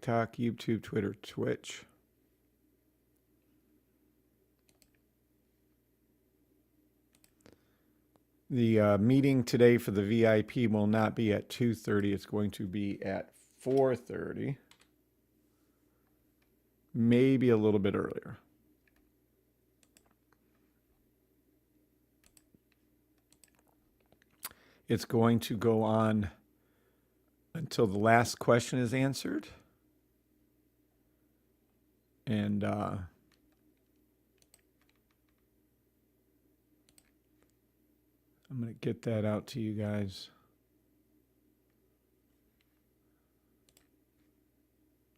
TikTok, YouTube, Twitter, Twitch. The meeting today for the VIP will not be at 2:30. It's going to be at 4:30. Maybe a little bit earlier. It's going to go on until the last question is answered. And I'm going to get that out to you guys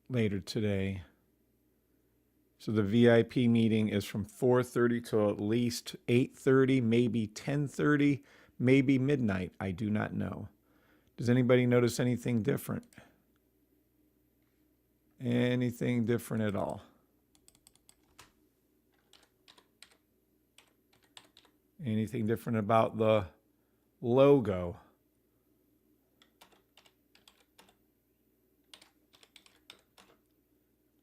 later today. So the VIP meeting is from 4:30 till at least 8:30, maybe 10:30, maybe midnight. I do not know. Does anybody notice anything different? Anything different at all? Anything different about the logo?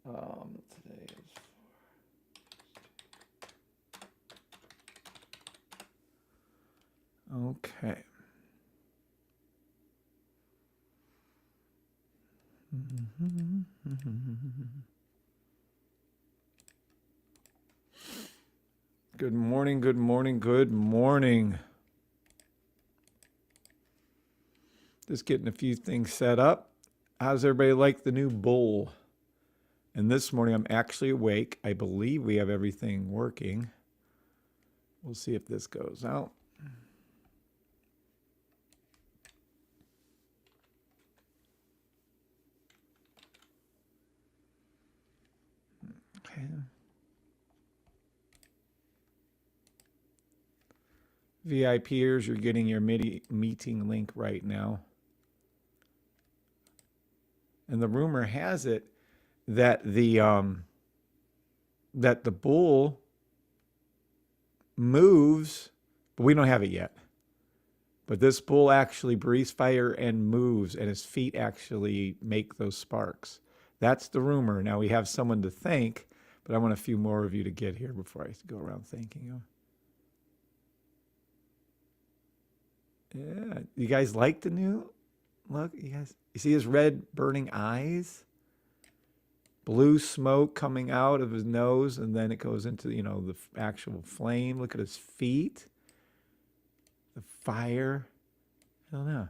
Today is okay. Good morning, good morning, good morning. Just getting a few things set up. How's everybody like the new bowl? And this morning I'm actually awake. I believe we have everything working. We'll see if this goes out. Okay. VIPers, you're getting your meeting link right now. And the rumor has it that the bull moves, but we don't have it yet. But this bull actually breathes fire and moves, and his feet actually make those sparks. That's the rumor. Now we have someone to thank, but I want a few more of you to get here before I go around thanking you. Yeah, you guys like the new look? You guys, you see his red burning eyes? Blue smoke coming out of his nose, and then it goes into, you know, the actual flame. Look at his feet. The fire. I don't know.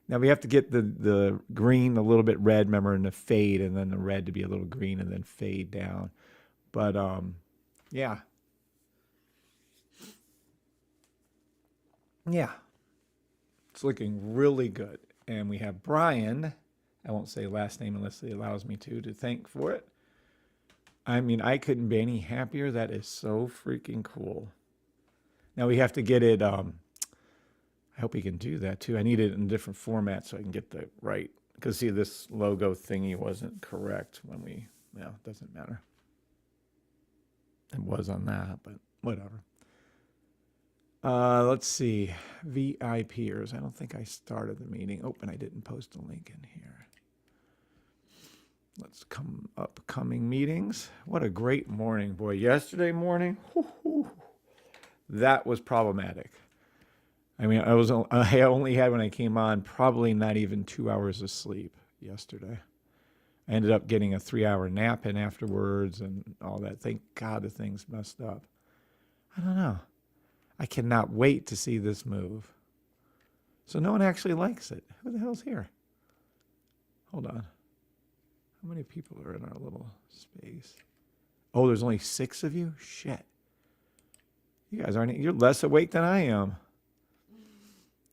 Now we have to get the green a little bit red, remember, and the fade, and then the red to be a little green and then fade down. But yeah. Yeah. It's looking really good. And we have Brian, I won't say last name unless he allows me to thank for it. I mean, I couldn't be any happier. That is so freaking cool. Now we have to get it, I hope we can do that too. I need it in a different format so I can get the right, because see, this logo thingy wasn't correct when we, well, it doesn't matter. It was on that, but whatever. Let's see. VIPers. I don't think I started the meeting. Oh, and I didn't post a link in here. Let's come upcoming meetings. What a great morning, boy. Yesterday morning, that was problematic. I mean, I only had, when I came on, probably not even 2 hours of sleep yesterday. I ended up getting a 3-hour nap in afterwards and all that. Thank God the thing's messed up. I don't know. I cannot wait to see this move. So no one actually likes it. Who the hell's here? Hold on. How many people are in our little space? Oh, there's only 6 of you? Shit. You guys aren't, you're less awake than I am.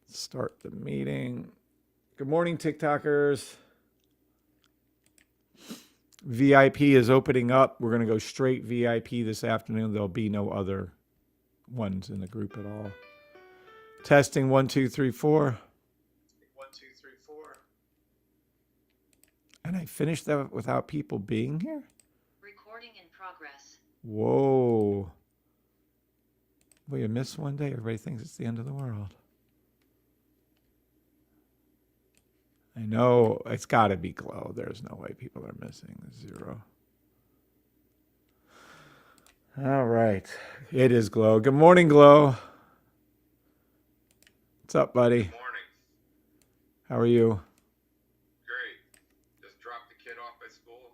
Start the meeting. Good morning, TikTokers. VIP is opening up. We're going to go straight VIP this afternoon. There'll be no other ones in the group at all. Testing 1 2 3 4. 1 2 3 4. And I finished that without people being here? Recording in progress. Whoa. Well, you miss one day, everybody thinks it's the end of the world. I know it's got to be Glow. There's no way people are missing the 0. All right. It is Glow. Good morning, Glow. What's up, buddy? Good morning. How are you? Great. Just dropped the kid off at school.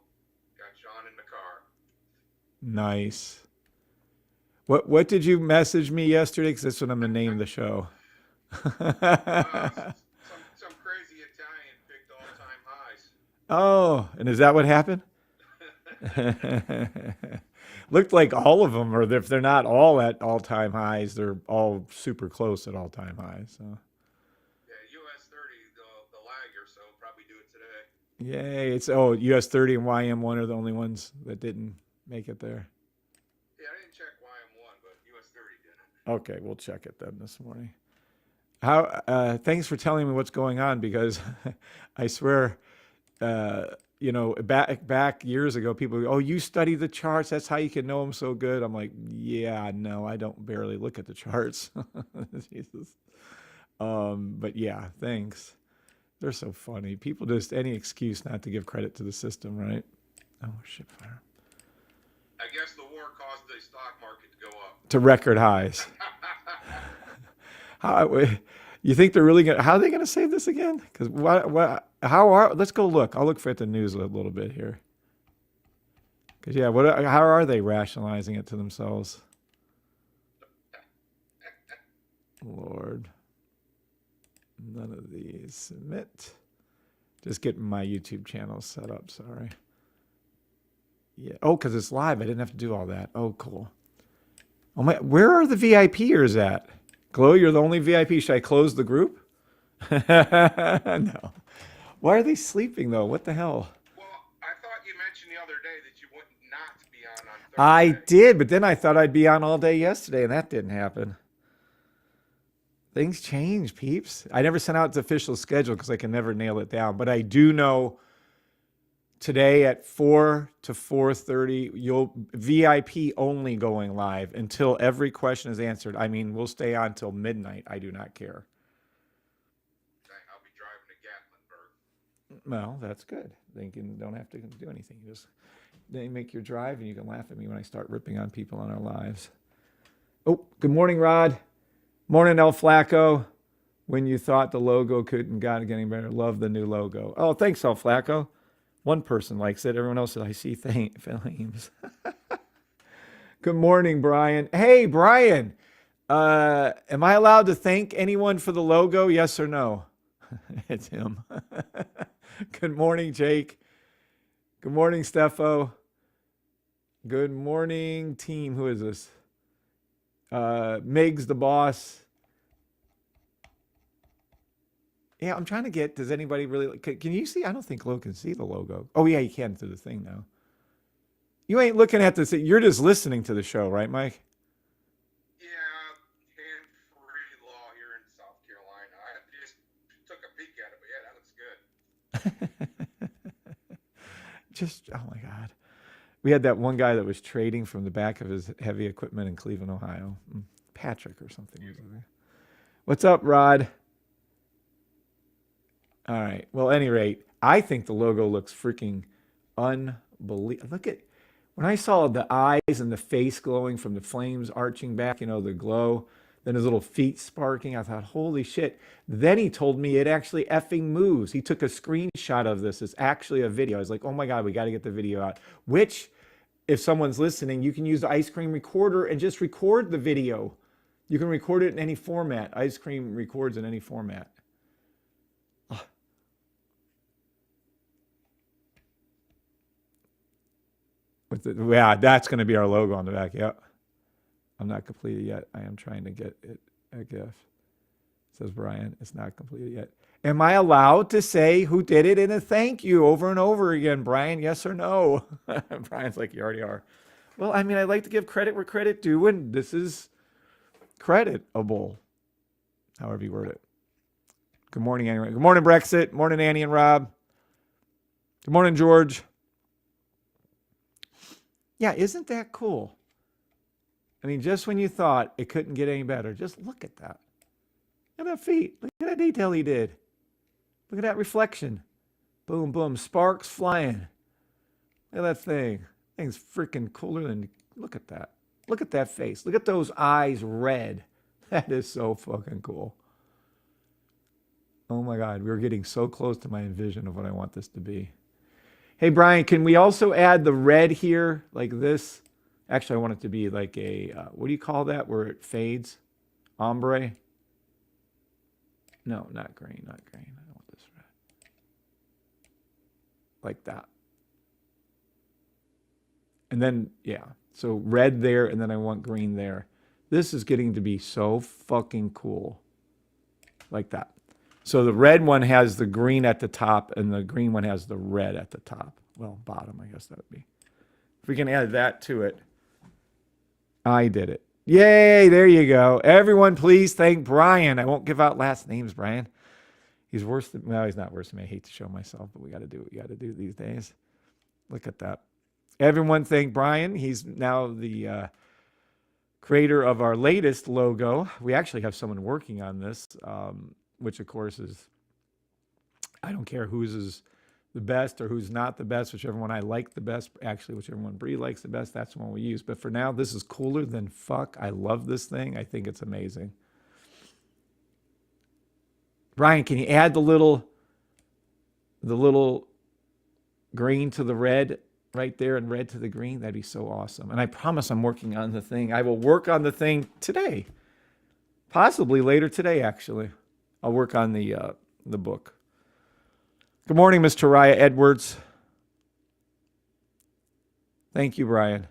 Got Sean in the car. Nice. What did you message me yesterday? Because that's what I'm going to name the show. Some crazy Italian picked all-time highs. Oh, and is that what happened? Looked like all of them, or if they're not all at all-time highs, they're all super close at all-time highs. So. Yeah, US 30, the lagger, so probably do it today. Yay! It's US 30 and YM1 are the only ones that didn't make it there. Yeah, I didn't check YM1, but US 30 didn't. Okay, we'll check it then this morning. How? Thanks for telling me what's going on, because I swear, back years ago, people go, "Oh, you study the charts. That's how you can know them so good." I'm like, "Yeah, no, I don't barely look at the charts." Jesus. But yeah, thanks. They're so funny. People just any excuse not to give credit to the system, right? Oh shit, fire. I guess the war caused the stock market to go up. To record highs. You think they're really gonna? How are they gonna save this again? Because let's go look. I'll look for it the news a little bit here. Because yeah, how are they rationalizing it to themselves? Lord, none of these submit. Just getting my YouTube channel set up. Sorry. Yeah. Oh, because it's live. I didn't have to do all that. Oh, cool. Oh my, where are the VIPers at? Glow, you're the only VIP. Should I close the group? No. Why are they sleeping though? What the hell? Well, I thought you mentioned the other day that you would not be on Thursday. I did, but then I thought I'd be on all day yesterday, and that didn't happen. Things change, peeps. I never sent out the official schedule because I can never nail it down. But I do know today at 4 to 4:30, you'll VIP only going live until every question is answered. I mean, we'll stay on till midnight. I do not care. I'll be driving to Gatlinburg. Well, that's good. Then you don't have to do anything. You just then make your drive, and you can laugh at me when I start ripping on people on our lives. Oh, good morning, Rod. Morning, El Flacco. When you thought the logo couldn't got getting better, love the new logo. Oh, thanks, El Flacco. One person likes it. Everyone else said, I see flames. Good morning, Brian. Hey, Brian. Am I allowed to thank anyone for the logo? Yes or no? It's him. Good morning, Jake. Good morning, Stefo. Good morning, team. Who is this? Migs, the boss. Yeah, I'm trying to get, does anybody really, can you see? I don't think Glow can see the logo. Oh, yeah, you can through the thing now. You ain't looking at this. You're just listening to the show, right, Mike? Yeah, hand-free law here in South Carolina. I just took a peek at it, but yeah, that looks good. Just, oh my God. We had that one guy that was trading from the back of his heavy equipment in Cleveland, Ohio. Patrick or something. What's up, Rod? All right. Well, at any rate, I think the logo looks freaking unbelievable. Look at, when I saw the eyes and the face glowing from the flames arching back, the glow, then his little feet sparking, I thought, holy shit. Then he told me it actually effing moves. He took a screenshot of this. It's actually a video. I was like, oh my God, we got to get the video out. Which, if someone's listening, you can use the Ice Cream Recorder and just record the video. You can record it in any format. Ice Cream records in any format. Yeah, that's going to be our logo on the back. Yep. I'm not completed yet. I am trying to get it a GIF. Says Brian. It's not completed yet. Am I allowed to say who did it in a thank you over and over again, Brian? Yes or no? Brian's like, you already are. Well, I mean, I like to give credit where credit due, and this is creditable, however you word it. Good morning, Annie. Good morning, Brexit. Morning, Annie and Rob. Good morning, George. Yeah, isn't that cool? I mean, just when you thought it couldn't get any better, just look at that. Look at that feet. Look at that detail he did. Look at that reflection. Boom, boom. Sparks flying. Look at that thing. Thing's freaking cooler than... Look at that. Look at that face. Look at those eyes red. That is so fucking cool. Oh my God. We're getting so close to my vision of what I want this to be. Hey, Brian, can we also add the red here like this? Actually, I want it to be like a... what do you call that where it fades? Ombre? No, not green. Not green. I want this red. Like that. And then, yeah. So red there, and then I want green there. This is getting to be so fucking cool. Like that. So the red one has the green at the top, and the green one has the red at the top. Well, bottom, I guess that would be. If we can add that to it. I did it. Yay, there you go. Everyone, please thank Brian. I won't give out last names, Brian. He's worse than... Well, he's not worse than me. I hate to show myself, but we got to do what we got to do these days. Look at that. Everyone thank Brian. He's now the creator of our latest logo. We actually have someone working on this, which of course is, I don't care whose is the best or who's not the best, whichever one I like the best, actually whichever one Bree likes the best, that's the one we use. But for now, this is cooler than fuck. I love this thing. I think it's amazing. Brian, can you add the little green to the red right there and red to the green? That'd be so awesome. And I promise I'm working on the thing. I will work on the thing today. Possibly later today, actually. I'll work on the book. Good morning, Ms. Taraya Edwards. Thank you, Brian.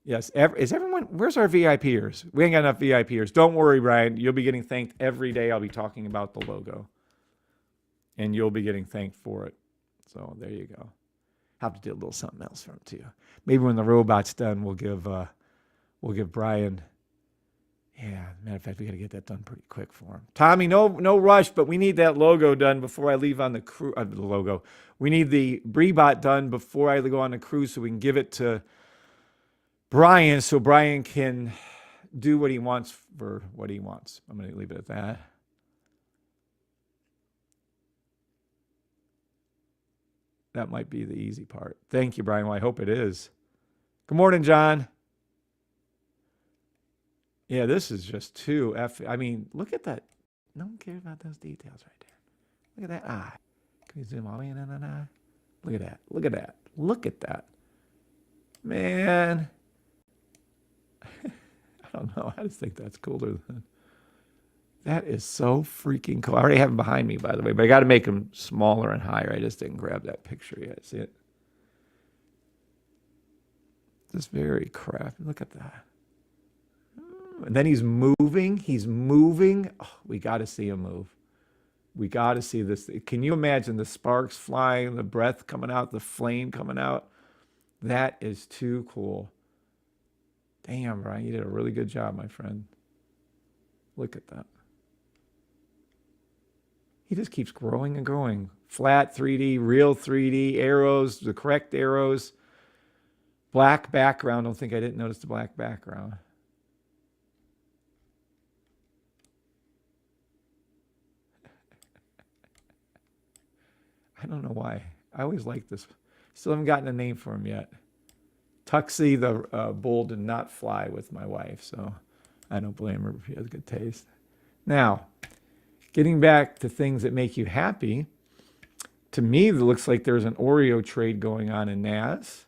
Yes, is everyone, where's our VIPers? We ain't got enough VIPers. Don't worry, Brian. You'll be getting thanked every day. I'll be talking about the logo. And you'll be getting thanked for it. So there you go. Have to do a little something else for him too. Maybe when the robot's done, we'll give Brian. Yeah, matter of fact, we got to get that done pretty quick for him. Tommy, no rush, but we need that logo done before I leave on the cruise. The logo. We need the Breebot done before I go on the cruise, so we can give it to Brian, so Brian can do what he wants for what he wants. I'm going to leave it at that. That might be the easy part. Thank you, Brian. Well, I hope it is. Good morning, John. Yeah, this is just too I mean, look at that. No one cares about those details right there. Look at that eye. Can we zoom all in on that eye? Look at that. Look at that. Look at that. Man. I don't know. I just think that's cooler than... That is so freaking cool. I already have them behind me, by the way, but I got to make them smaller and higher. I just didn't grab that picture yet. See it? Just very crafty. Look at that. And then he's moving. He's moving. Oh, we got to see him move. We got to see this. Can you imagine the sparks flying, the breath coming out, the flame coming out? That is too cool. Damn, Brian, you did a really good job, my friend. Look at that. He just keeps growing and growing. Flat 3D, real 3D, arrows, the correct arrows. Black background. Don't think I didn't notice the black background. I don't know why. I always like this. Still haven't gotten a name for him yet. Tuxie the bull did not fly with my wife, so I don't blame her if he has good taste. Now, getting back to things that make you happy, to me, it looks like there's an Oreo trade going on in NAS.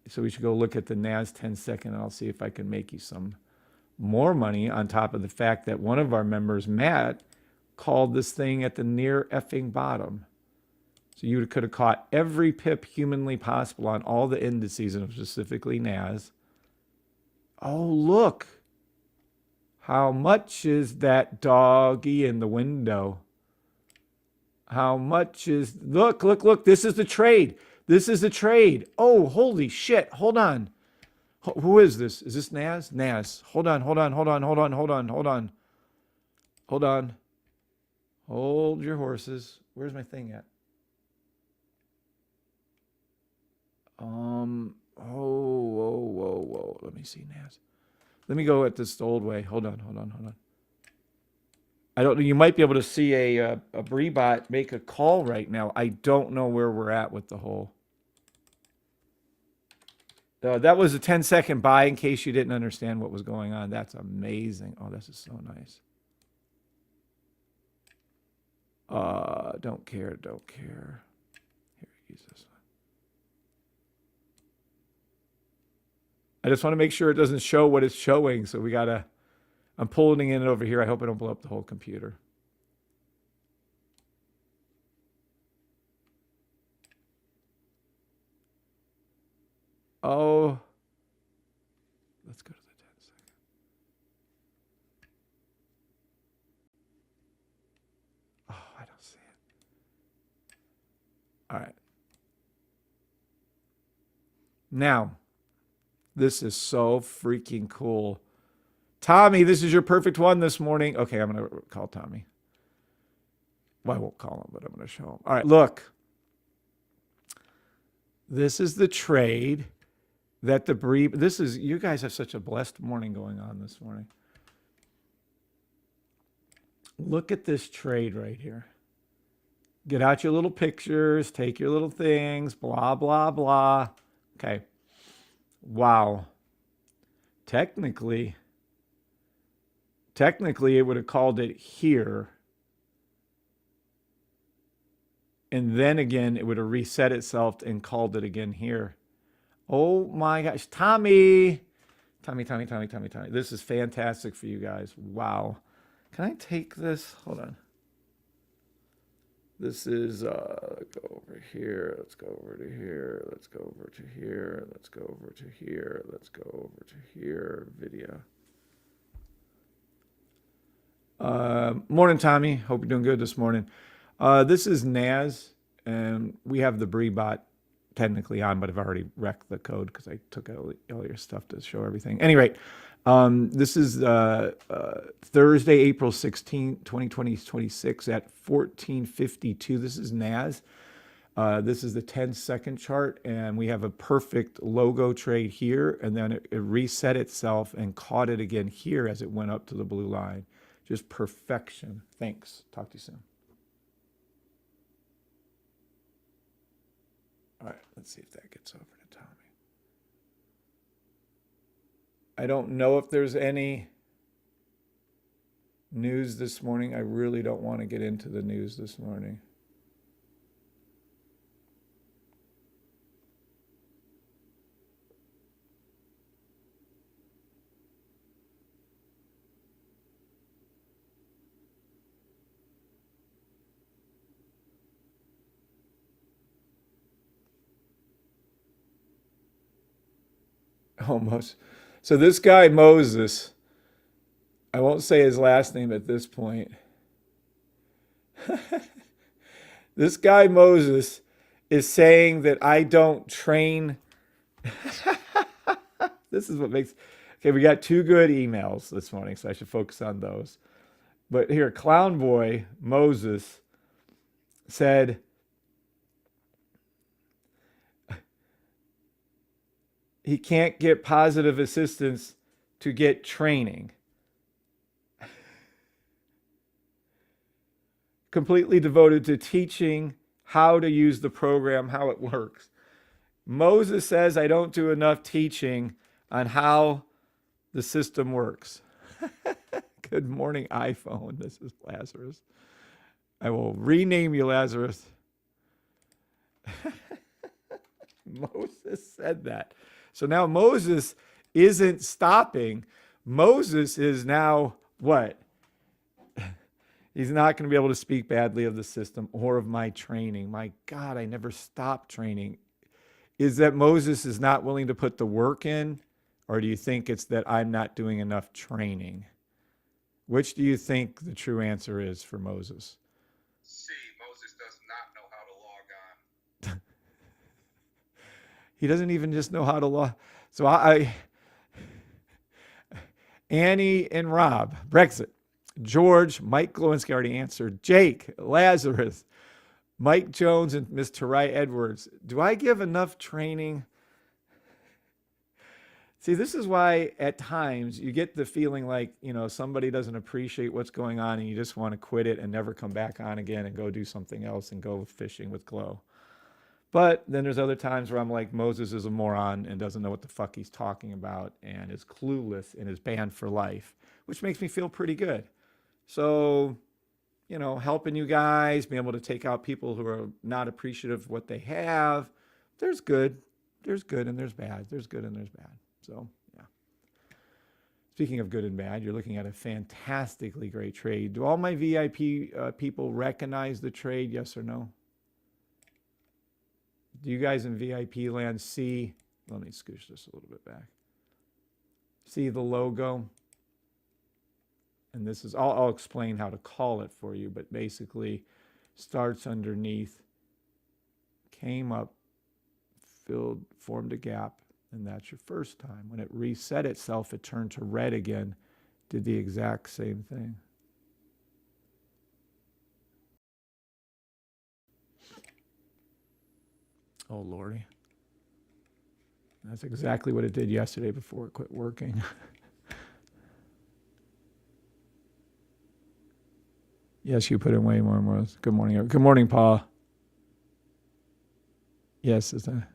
So we should go look at the NAS 10-second, and I'll see if I can make you some more money on top of the fact that one of our members, Matt, called this thing at the near effing bottom. So you could have caught every pip humanly possible on all the indices, and specifically NAS. Oh, look. How much is that doggy in the window? How much is... Look, look, look. This is the trade. This is the trade. Oh, holy shit. Hold on. Who is this? Is this NAS? NAS. Hold on, hold on, hold on, hold on, hold on, hold on. Hold on. Hold your horses. Where's my thing at? Whoa. Let me see NAS. Let me go at this the old way. Hold on. I don't know. You might be able to see a Breebot make a call right now. I don't know where we're at with the whole. That was a 10-second buy in case you didn't understand what was going on. That's amazing. Oh, this is so nice. Don't care. Here, use this one. I just want to make sure it doesn't show what it's showing. So I'm pulling it over here. I hope I don't blow up the whole computer. Oh, let's go to the 10-second. Oh, I don't see it. All right. Now, this is so freaking cool. Tommy, this is your perfect one this morning. Okay, I'm going to call Tommy. Well, I won't call him, but I'm going to show him. All right, look. This is the trade that you guys have such a blessed morning going on this morning. Look at this trade right here. Get out your little pictures, take your little things, blah, blah, blah. Okay. Wow. Technically, it would have called it here. And then again, it would have reset itself and called it again here. Oh my gosh. Tommy. This is fantastic for you guys. Wow. Can I take this? Hold on. This is, go over here. Let's go over to here. Let's go over to here. Let's go over to here. Let's go over to here. Video. Morning, Tommy. Hope you're doing good this morning. This is Naz, and we have the Breebot technically on, but I've already wrecked the code because I took out all your stuff to show everything. Any rate, this is Thursday, April 16, 2026 at 14:52. This is Naz. This is the 10-second chart, and we have a perfect logo trade here, and then it reset itself and caught it again here as it went up to the blue line. Just perfection. Thanks. Talk to you soon. All right, let's see if that gets over to Tommy. I don't know if there's any news this morning. I really don't want to get into the news this morning. Almost. So this guy, Moses, I won't say his last name at this point. This guy, Moses, is saying that I don't train. This is what makes... Okay, we got two good emails this morning, so I should focus on those. But here, Clown Boy, Moses, said... he can't get positive assistance to get training. Completely devoted to teaching how to use the program, how it works. Moses says I don't do enough teaching on how the system works. Good morning, iPhone. This is Lazarus. I will rename you Lazarus. Moses said that. So now Moses isn't stopping. Moses is now what? He's not going to be able to speak badly of the system or of my training. My God, I never stopped training. Is that Moses is not willing to put the work in? Or do you think it's that I'm not doing enough training? Which do you think the true answer is for Moses? C. Moses does not know how to log on. He doesn't even just know how to log. So Annie and Rob, Brexit. George, Mike Glowinski already answered. Jake, Lazarus, Mike Jones, and Ms. Tarai Edwards. Do I give enough training? See, this is why at times you get the feeling like, somebody doesn't appreciate what's going on and you just want to quit it and never come back on again and go do something else and go fishing with Glow. But then there's other times where I'm like, Moses is a moron and doesn't know what the fuck he's talking about and is clueless and is banned for life, which makes me feel pretty good. So, helping you guys, being able to take out people who are not appreciative of what they have. There's good. There's good and there's bad. There's good and there's bad. So, yeah. Speaking of good and bad, you're looking at a fantastically great trade. Do all my VIP people recognize the trade? Yes or no? Do you guys in VIP land see? Let me scooch this a little bit back. See the logo? And this is, I'll explain how to call it for you, but basically starts underneath, came up, formed a gap, and that's your first time. When it reset itself, it turned to red again, did the exact same thing. Oh, Lordy. That's exactly what it did yesterday before it quit working. Yes, you put in way more and more. Good morning. Good morning, Paul. Yes, is that...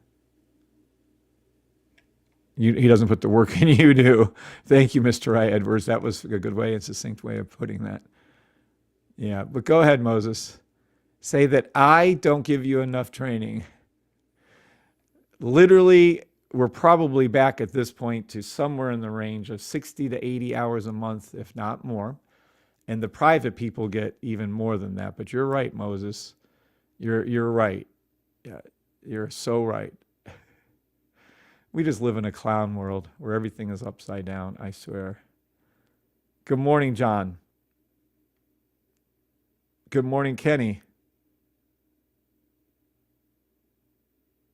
he doesn't put the work in, you do. Thank you, Mr. I. Edwards. That was a good way and succinct way of putting that. Yeah, but go ahead, Moses. Say that I don't give you enough training. Literally, we're probably back at this point to somewhere in the range of 60 to 80 hours a month, if not more. And the private people get even more than that. But you're right, Moses. You're right. Yeah, you're so right. We just live in a clown world where everything is upside down, I swear. Good morning, John. Good morning, Kenny.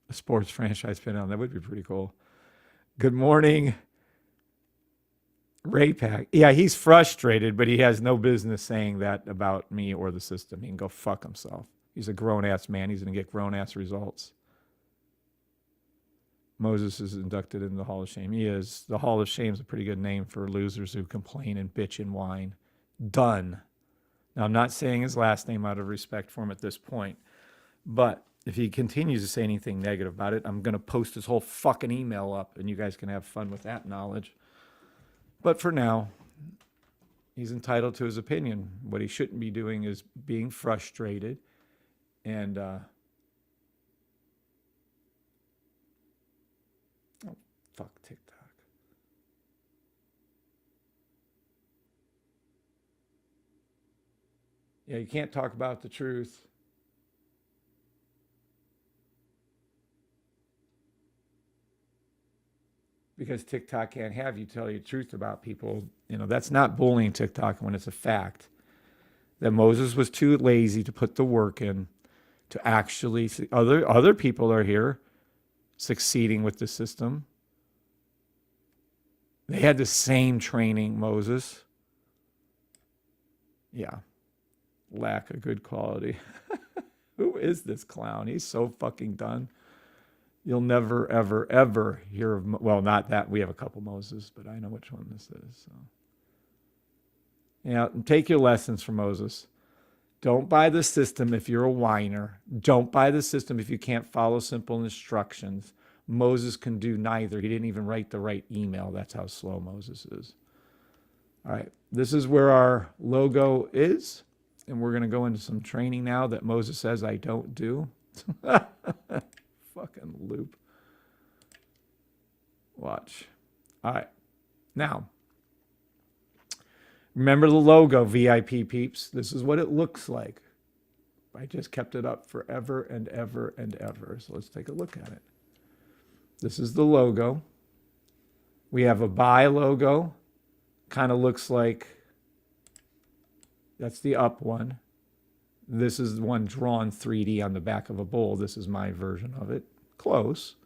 A sports franchise pin on. That would be pretty cool. Good morning, Ray Pack. Yeah, he's frustrated, but he has no business saying that about me or the system. He can go fuck himself. He's a grown-ass man. He's going to get grown-ass results. Moses is inducted in the Hall of Shame. He is. The Hall of Shame is a pretty good name for losers who complain and bitch and whine. Done. Now, I'm not saying his last name out of respect for him at this point, but if he continues to say anything negative about it, I'm going to post his whole fucking email up, and you guys can have fun with that knowledge. But for now, he's entitled to his opinion. What he shouldn't be doing is being frustrated and oh, fuck TikTok. Yeah, you can't talk about the truth. Because TikTok can't have you tell you the truth about people. That's not bullying TikTok when it's a fact. That Moses was too lazy to put the work in to actually see. Other people are here succeeding with the system. They had the same training, Moses. Yeah. Lack of good quality. Who is this clown? He's so fucking done. You'll never, ever, ever hear of, well, not that. We have a couple Moses, but I know which one this is. So. Yeah, take your lessons from Moses. Don't buy the system if you're a whiner. Don't buy the system if you can't follow simple instructions. Moses can do neither. He didn't even write the right email. That's how slow Moses is. All right, this is where our logo is, and we're going to go into some training now that Moses says I don't do. Fucking loop. Watch. All right. Now, remember the logo, VIP peeps. This is what it looks like. I just kept it up forever and ever and ever. So let's take a look at it. This is the logo. We have a buy logo. Kind of looks like, that's the up one. This is the one drawn 3D on the back of a bowl. This is my version of it. Close.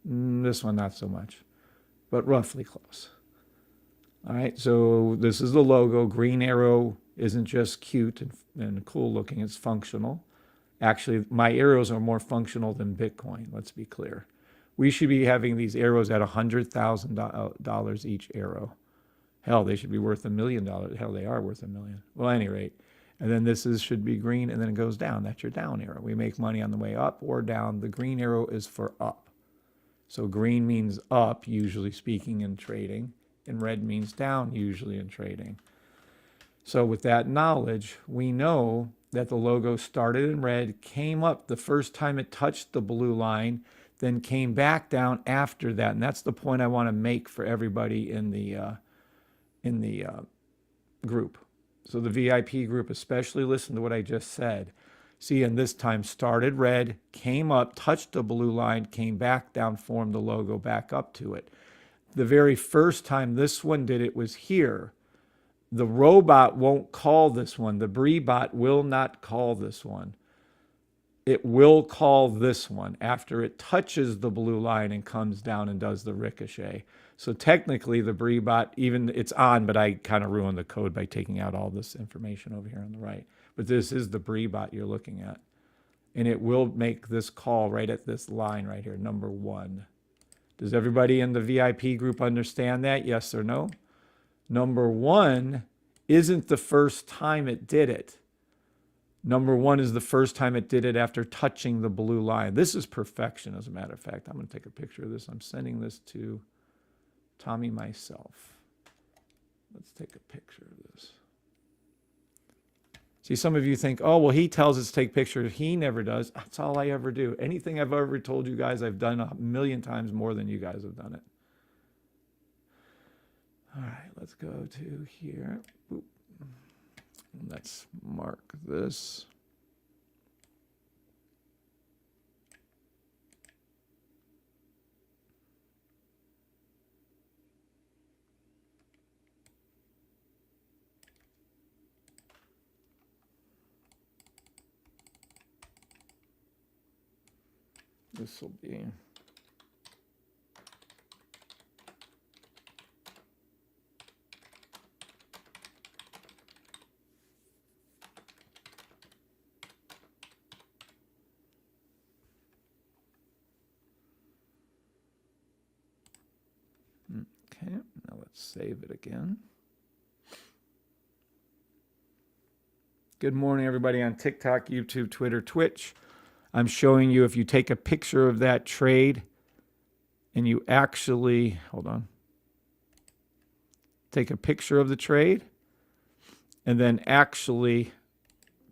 This one, not so much, but roughly close. All right, so this is the logo. Green arrow isn't just cute and cool looking, it's functional. Actually, my arrows are more functional than Bitcoin, let's be clear. We should be having these arrows at $100,000 each arrow. Hell, they should be worth $1 million. Hell, they are worth $1 million. Well, at any rate. And then should be green, and then it goes down. That's your down arrow. We make money on the way up or down. The green arrow is for up. So green means up, usually speaking, in trading, and red means down, usually in trading. So with that knowledge, we know that the logo started in red, came up the first time it touched the blue line, then came back down after that. And that's the point I want to make for everybody in the group. So the VIP group, especially listen to what I just said. See, and this time started red, came up, touched the blue line, came back down, formed the logo back up to it. The very first time this one did it was here. The robot won't call this one. The BreeBot will not call this one. It will call this one after it touches the blue line and comes down and does the ricochet. So technically the BreeBot, even it's on, but I kind of ruined the code by taking out all this information over here on the right. But this is the BreeBot you're looking at. And it will make this call right at this line right here, number 1. Does everybody in the VIP group understand that? Yes or no? Number 1 isn't the first time it did it. Number 1 is the first time it did it after touching the blue line. This is perfection, as a matter of fact. I'm going to take a picture of this. I'm sending this to Tommy myself. Let's take a picture of this. See, some of you think, oh, well, he tells us to take pictures. He never does. That's all I ever do. Anything I've ever told you guys, I've done 1,000,000 times more than you guys have done it. All right, let's go to here. Boop. Let's mark this. This will be okay. Now let's save it again. Good morning, everybody on TikTok, YouTube, Twitter, Twitch. I'm showing you if you take a picture of that trade and you actually, hold on, take a picture of the trade and then actually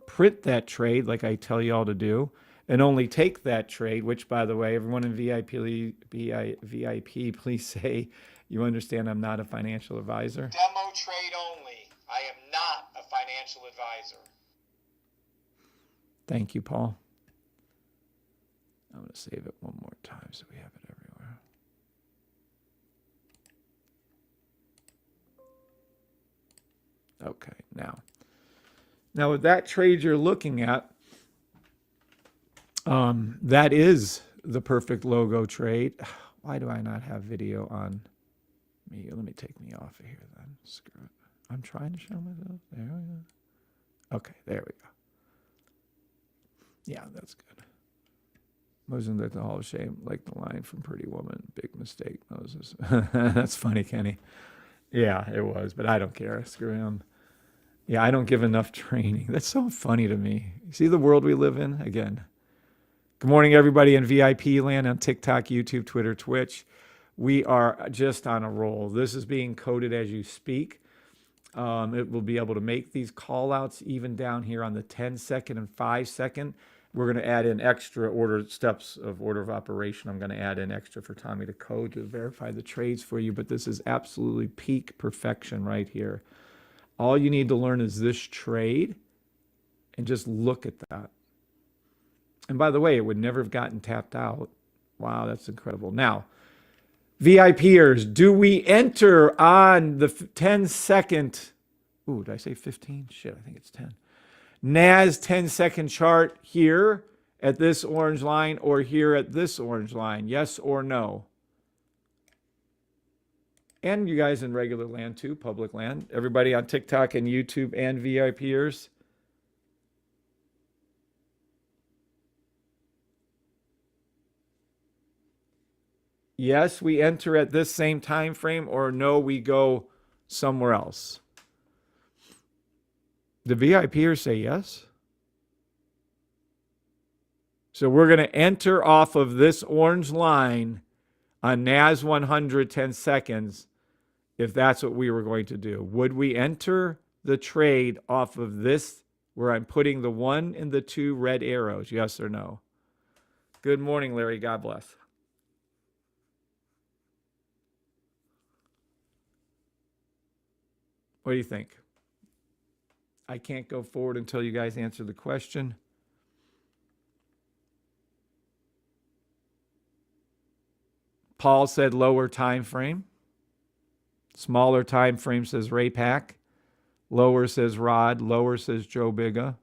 print that trade like I tell you all to do, and only take that trade, which, by the way, everyone in VIP, please say you understand I'm not a financial advisor. Demo trade only. I am not a financial advisor. Thank you, Paul. I'm going to save it one more time so we have it everywhere. Okay, now with that trade you're looking at, that is the perfect logo trade. Why do I not have video on me? Let me take me off of here then. Screw it. I'm trying to show myself. There we go. Okay, there we go. Yeah, that's good. Wasn't at the Hall of Shame, like the line from Pretty Woman. Big mistake, Moses. That's funny, Kenny. Yeah, it was, but I don't care. Screw him. Yeah, I don't give enough training. That's so funny to me. You see the world we live in? Again. Good morning, everybody in VIP land on TikTok, YouTube, Twitter, Twitch. We are just on a roll. This is being coded as you speak. It will be able to make these call outs even down here on the 10-second and 5-second. We're going to add in extra steps of order of operation. I'm going to add in extra for Tommy to code to verify the trades for you, but this is absolutely peak perfection right here. All you need to learn is this trade and just look at that. And by the way, it would never have gotten tapped out. Wow, that's incredible. Now, VIPers, do we enter on the 10-second? Ooh, did I say 15? Shit, I think it's 10. NAS 10-second chart here at this orange line or here at this orange line? Yes or no? And you guys in regular land too, public land. Everybody on TikTok and YouTube and VIPers. yes, we enter at this same time frame, or no, we go somewhere else. The VIPers say yes. So we're going to enter off of this orange line on NAS 100 10 seconds if that's what we were going to do. Would we enter the trade off of this where I'm putting the 1 and the 2 red arrows? Yes or no? Good morning, Larry. God bless. What do you think? I can't go forward until you guys answer the question. Paul said lower time frame. Smaller time frame says Ray Pack. Lower says Rod. Lower says Joe Bigga.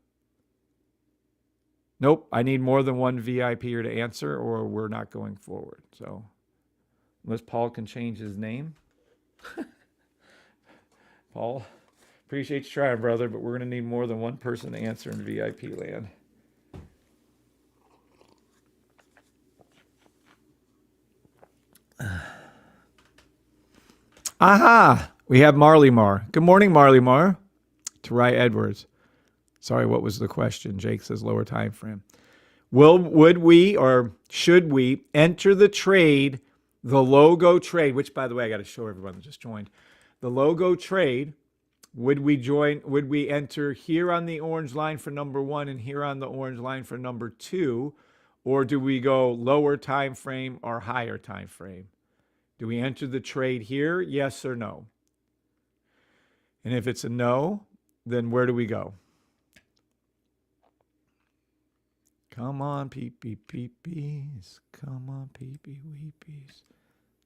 Nope, I need more than one VIPer to answer or we're not going forward. So unless Paul can change his name. Paul, appreciate you trying, brother, but we're going to need more than one person to answer in VIP land. Aha! We have Marley Mar. Good morning, Marley Mar. Tarai Edwards. Sorry, what was the question? Jake says lower time frame. Would we or should we enter the trade, the logo trade, which by the way, I got to show everyone that just joined. The logo trade, would we enter here on the orange line for number 1 and here on the orange line for number 2? Or do we go lower time frame or higher time frame? Do we enter the trade here? Yes or no? And if it's a no, then where do we go? Come on, peepee peepees. Come on, peepee weepies.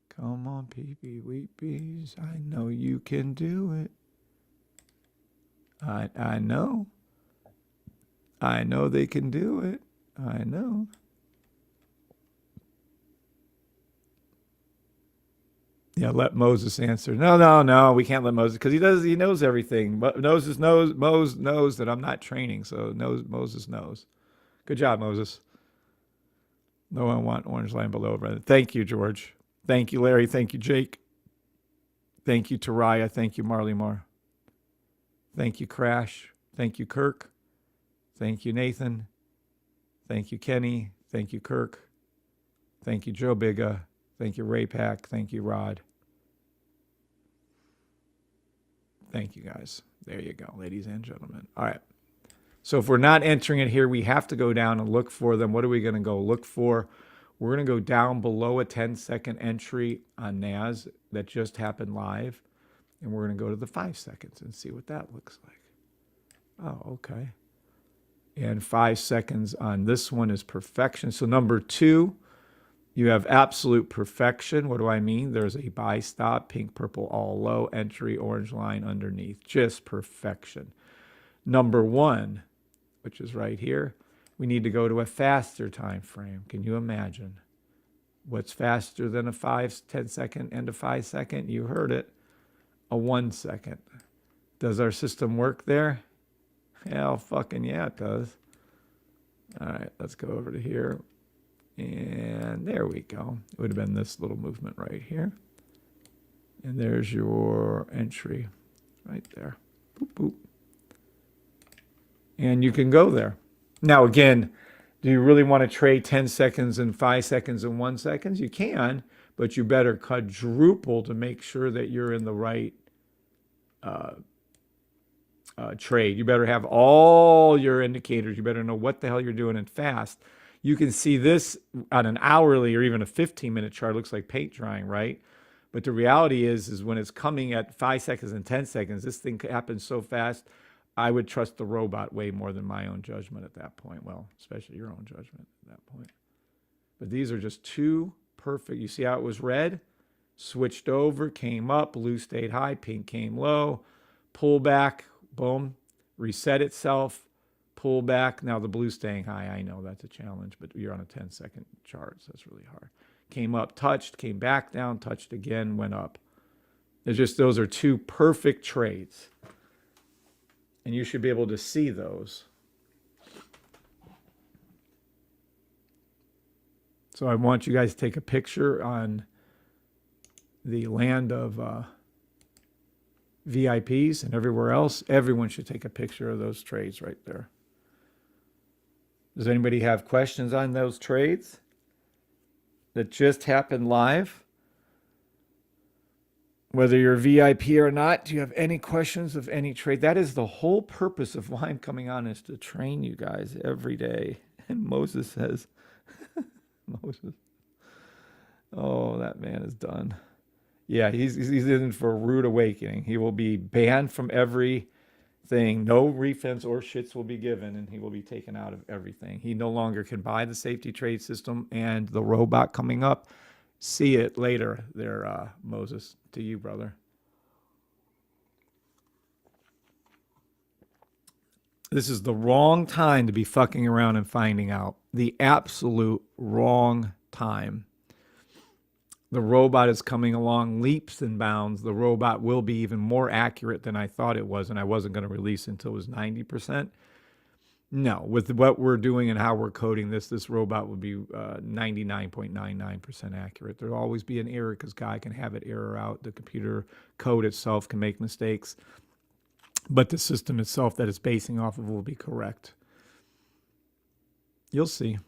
Come on, peepee weepies. I know you can do it. I know. I know they can do it. I know. Yeah, let Moses answer. No. We can't let Moses because he knows everything. Moses knows that I'm not training, so Moses knows. Good job, Moses. No one want orange line below, brother. Thank you, George. Thank you, Larry. Thank you, Jake. Thank you, Taraya. Thank you, Marley Mar. Thank you, Crash. Thank you, Kirk. Thank you, Nathan. Thank you, Kenny. Thank you, Kirk. Thank you, Joe Bigga. Thank you, Ray Pack. Thank you, Rod. Thank you, guys. There you go, ladies and gentlemen. All right. So if we're not entering it here, we have to go down and look for them. What are we going to go look for? We're going to go down below a 10-second entry on NAS that just happened live. And we're going to go to the 5 seconds and see what that looks like. Oh, okay. And 5 seconds on this one is perfection. So number 2, you have absolute perfection. What do I mean? There's a buy stop, pink, purple, all low, entry, orange line underneath. Just perfection. Number 1, which is right here, we need to go to a faster time frame. Can you imagine? What's faster than a 10 second and a 5 second? You heard it. A 1 second. Does our system work there? Hell fucking yeah, it does. All right, let's go over to here. And there we go. It would have been this little movement right here. And there's your entry right there. Boop, boop. And you can go there. Now, again, do you really want to trade 10 seconds and 5 seconds and 1 second? You can, but you better quadruple to make sure that you're in the right trade. You better have all your indicators. You better know what the hell you're doing and fast. You can see this on an hourly or even a 15-minute chart. It looks like paint drying, right? But the reality is when it's coming at 5 seconds and 10 seconds, this thing happens so fast, I would trust the robot way more than my own judgment at that point. Well, especially your own judgment at that point. But these are just 2 perfect. You see how it was red? Switched over, came up, blue stayed high, pink came low, pull back, boom, reset itself, pull back. Now the blue staying high, I know that's a challenge, but you're on a 10-second chart, so that's really hard. Came up, touched, came back down, touched again, went up. It's just those are 2 perfect trades. And you should be able to see those. So I want you guys to take a picture on the land of VIPs and everywhere else, everyone should take a picture of those trades right there. Does anybody have questions on those trades that just happened live? Whether you're VIP or not, do you have any questions of any trade? That is the whole purpose of why I'm coming on, is to train you guys every day. And Moses says, Moses, oh, that man is done. Yeah, he's in for a rude awakening. He will be banned from everything. No refunds or shits will be given, and he will be taken out of everything. He no longer can buy the safety trade system and the robot coming up. See it later there, Moses. To you, brother. This is the wrong time to be fucking around and finding out. The absolute wrong time. The robot is coming along leaps and bounds. The robot will be even more accurate than I thought it was, and I wasn't going to release until it was 90%. No, with what we're doing and how we're coding this robot would be 99.99% accurate. There'll always be an error because God can have it error out. The computer code itself can make mistakes, but the system itself that it's basing off of will be correct. You'll see.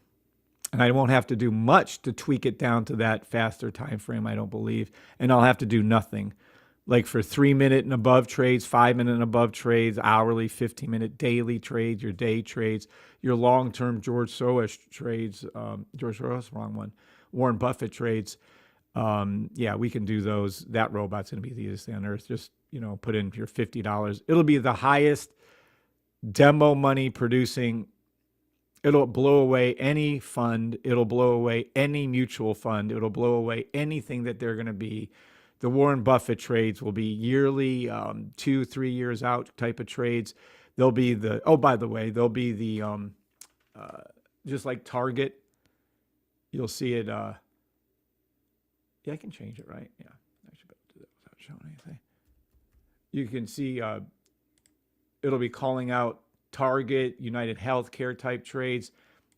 And I won't have to do much to tweak it down to that faster time frame, I don't believe. And I'll have to do nothing. Like for 3-minute and above trades, 5-minute and above trades, hourly, 15-minute daily trades, your day trades, your long-term George Soros trades, George Soros, wrong one, Warren Buffett trades. Yeah, we can do those. That robot's going to be the easiest thing on earth. Just, put in your $50. It'll be the highest demo money producing. It'll blow away any fund. It'll blow away any mutual fund. It'll blow away anything that they're going to be. The Warren Buffett trades will be yearly, 2-3 years out type of trades. They'll be by the way, they'll be the, just like Target. You'll see it. Yeah, I can change it, right? Yeah, I should be able to do that without showing anything. You can see it'll be calling out Target, United Healthcare type trades,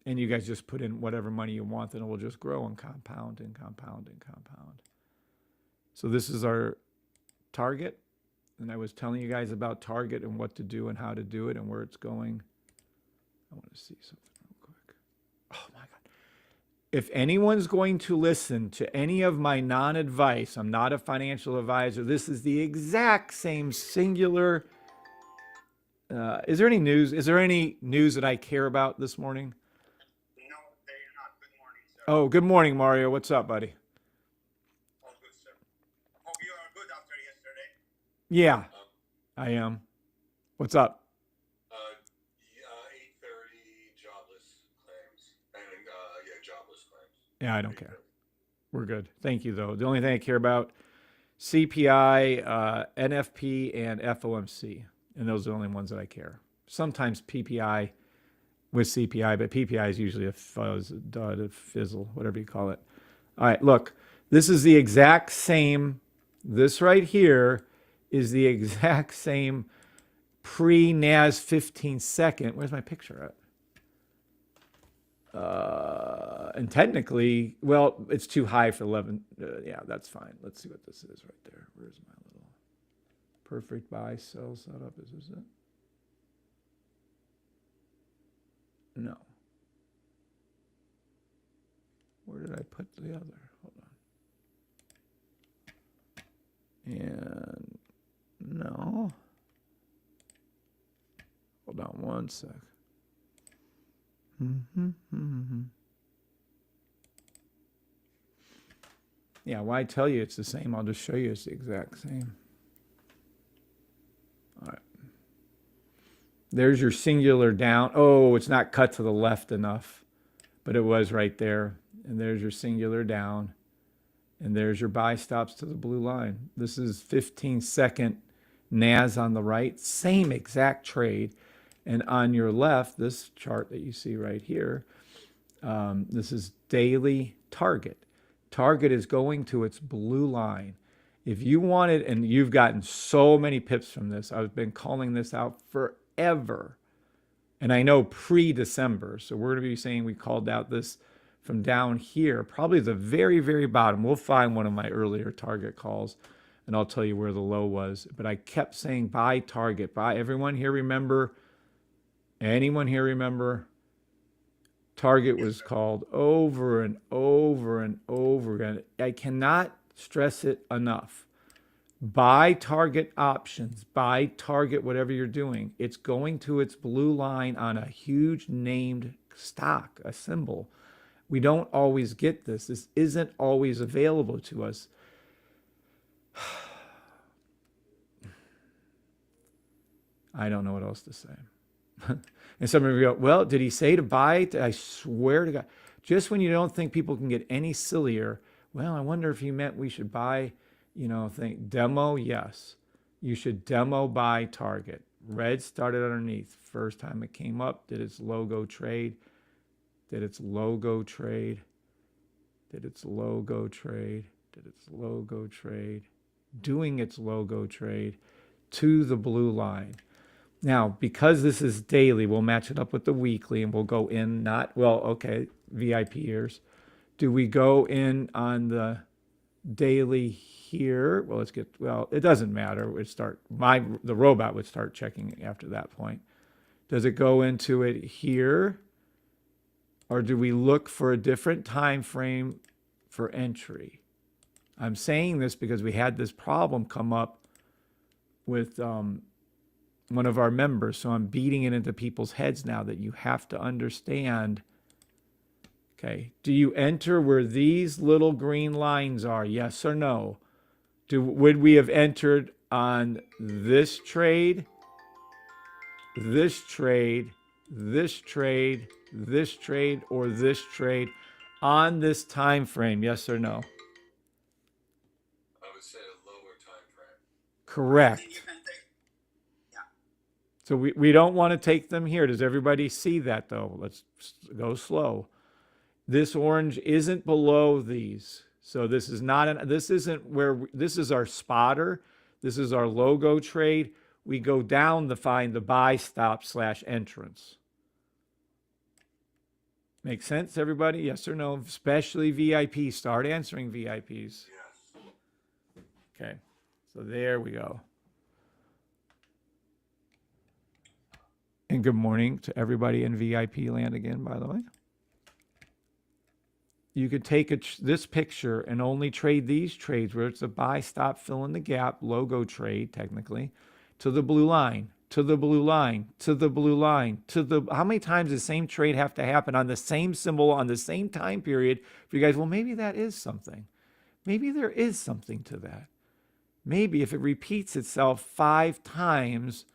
and you guys just put in whatever money you want, and it will just grow and compound and compound and compound. So this is our Target, and I was telling you guys about Target and what to do and how to do it and where it's going. I want to see something real quick. Oh my God. If anyone's going to listen to any of my non-advice, I'm not a financial advisor. This is the exact same singular. Is there any news? Is there any news that I care about this morning? No, they're not. Good morning, sir. Oh, good morning, Mario. What's up, buddy? All good, sir. Hope you are good after yesterday. Yeah, I am. What's up? 8:30 jobless claims. And, jobless claims. Yeah, I don't care. We're good. Thank you, though. The only thing I care about, CPI, NFP, and FOMC. And those are the only ones that I care. Sometimes PPI with CPI, but PPI is usually a fuzz, a dud, a fizzle, whatever you call it. All right, look, this is the exact same. This right here is the exact same pre-NAS 15-second. Where's my picture at? And technically, well, it's too high for 11. Yeah, that's fine. Let's see what this is right there. Where's my little perfect buy sell setup? Is this it? No. Where did I put the other? Hold on. And no. Hold on one sec. Yeah, why tell you it's the same? I'll just show you it's the exact same. All right. There's your singular down. Oh, it's not cut to the left enough, but it was right there. And there's your singular down. And there's your buy stops to the blue line. This is 15-second NAS on the right. Same exact trade. And on your left, this chart that you see right here, this is daily target. Target is going to its blue line. If you wanted, and you've gotten so many pips from this, I've been calling this out forever. And I know pre-December, so we're going to be saying we called out this from down here, probably the very, very bottom. We'll find one of my earlier target calls and I'll tell you where the low was. But I kept saying buy target, buy. Everyone here remember? Anyone here remember? Target was called over and over and over again. I cannot stress it enough. Buy target options, buy target whatever you're doing. It's going to its blue line on a huge named stock, a symbol. We don't always get this. This isn't always available to us. I don't know what else to say. And some of you go, well, did he say to buy it? I swear to God. Just when you don't think people can get any sillier, well, I wonder if he meant we should buy, think demo. Yes, you should demo buy target. Red started underneath. First time it came up, did its logo trade. Did its logo trade. Did its logo trade. Did its logo trade. Doing its logo trade to the blue line. Now, because this is daily, we'll match it up with the weekly and we'll go in VIP ears. Do we go in on the daily here? Well, it doesn't matter. The robot would start checking after that point. Does it go into it here? Or do we look for a different time frame for entry? I'm saying this because we had this problem come up with one of our members. So I'm beating it into people's heads now that you have to understand. Okay, do you enter where these little green lines are? Yes or no? Would we have entered on this trade, this trade, this trade, this trade, or this trade on this time frame? Yes or no? I would say a lower time frame. Correct. So we don't want to take them here. Does everybody see that though? Let's go slow. This orange isn't below these. So this is not this isn't where this is our spotter. This is our logo trade. We go down to find the buy stop / entrance. Make sense, everybody? Yes or no? Especially VIP. Start answering VIPs. Yes. Okay. So there we go. And good morning to everybody in VIP land again, by the way. You could take this picture and only trade these trades where it's a buy, stop, fill in the gap, logo trade, technically, to the blue line, to the blue line, to the blue line, how many times does the same trade have to happen on the same symbol on the same time period for you guys? Well, maybe that is something. Maybe there is something to that. Maybe if it repeats itself 5 times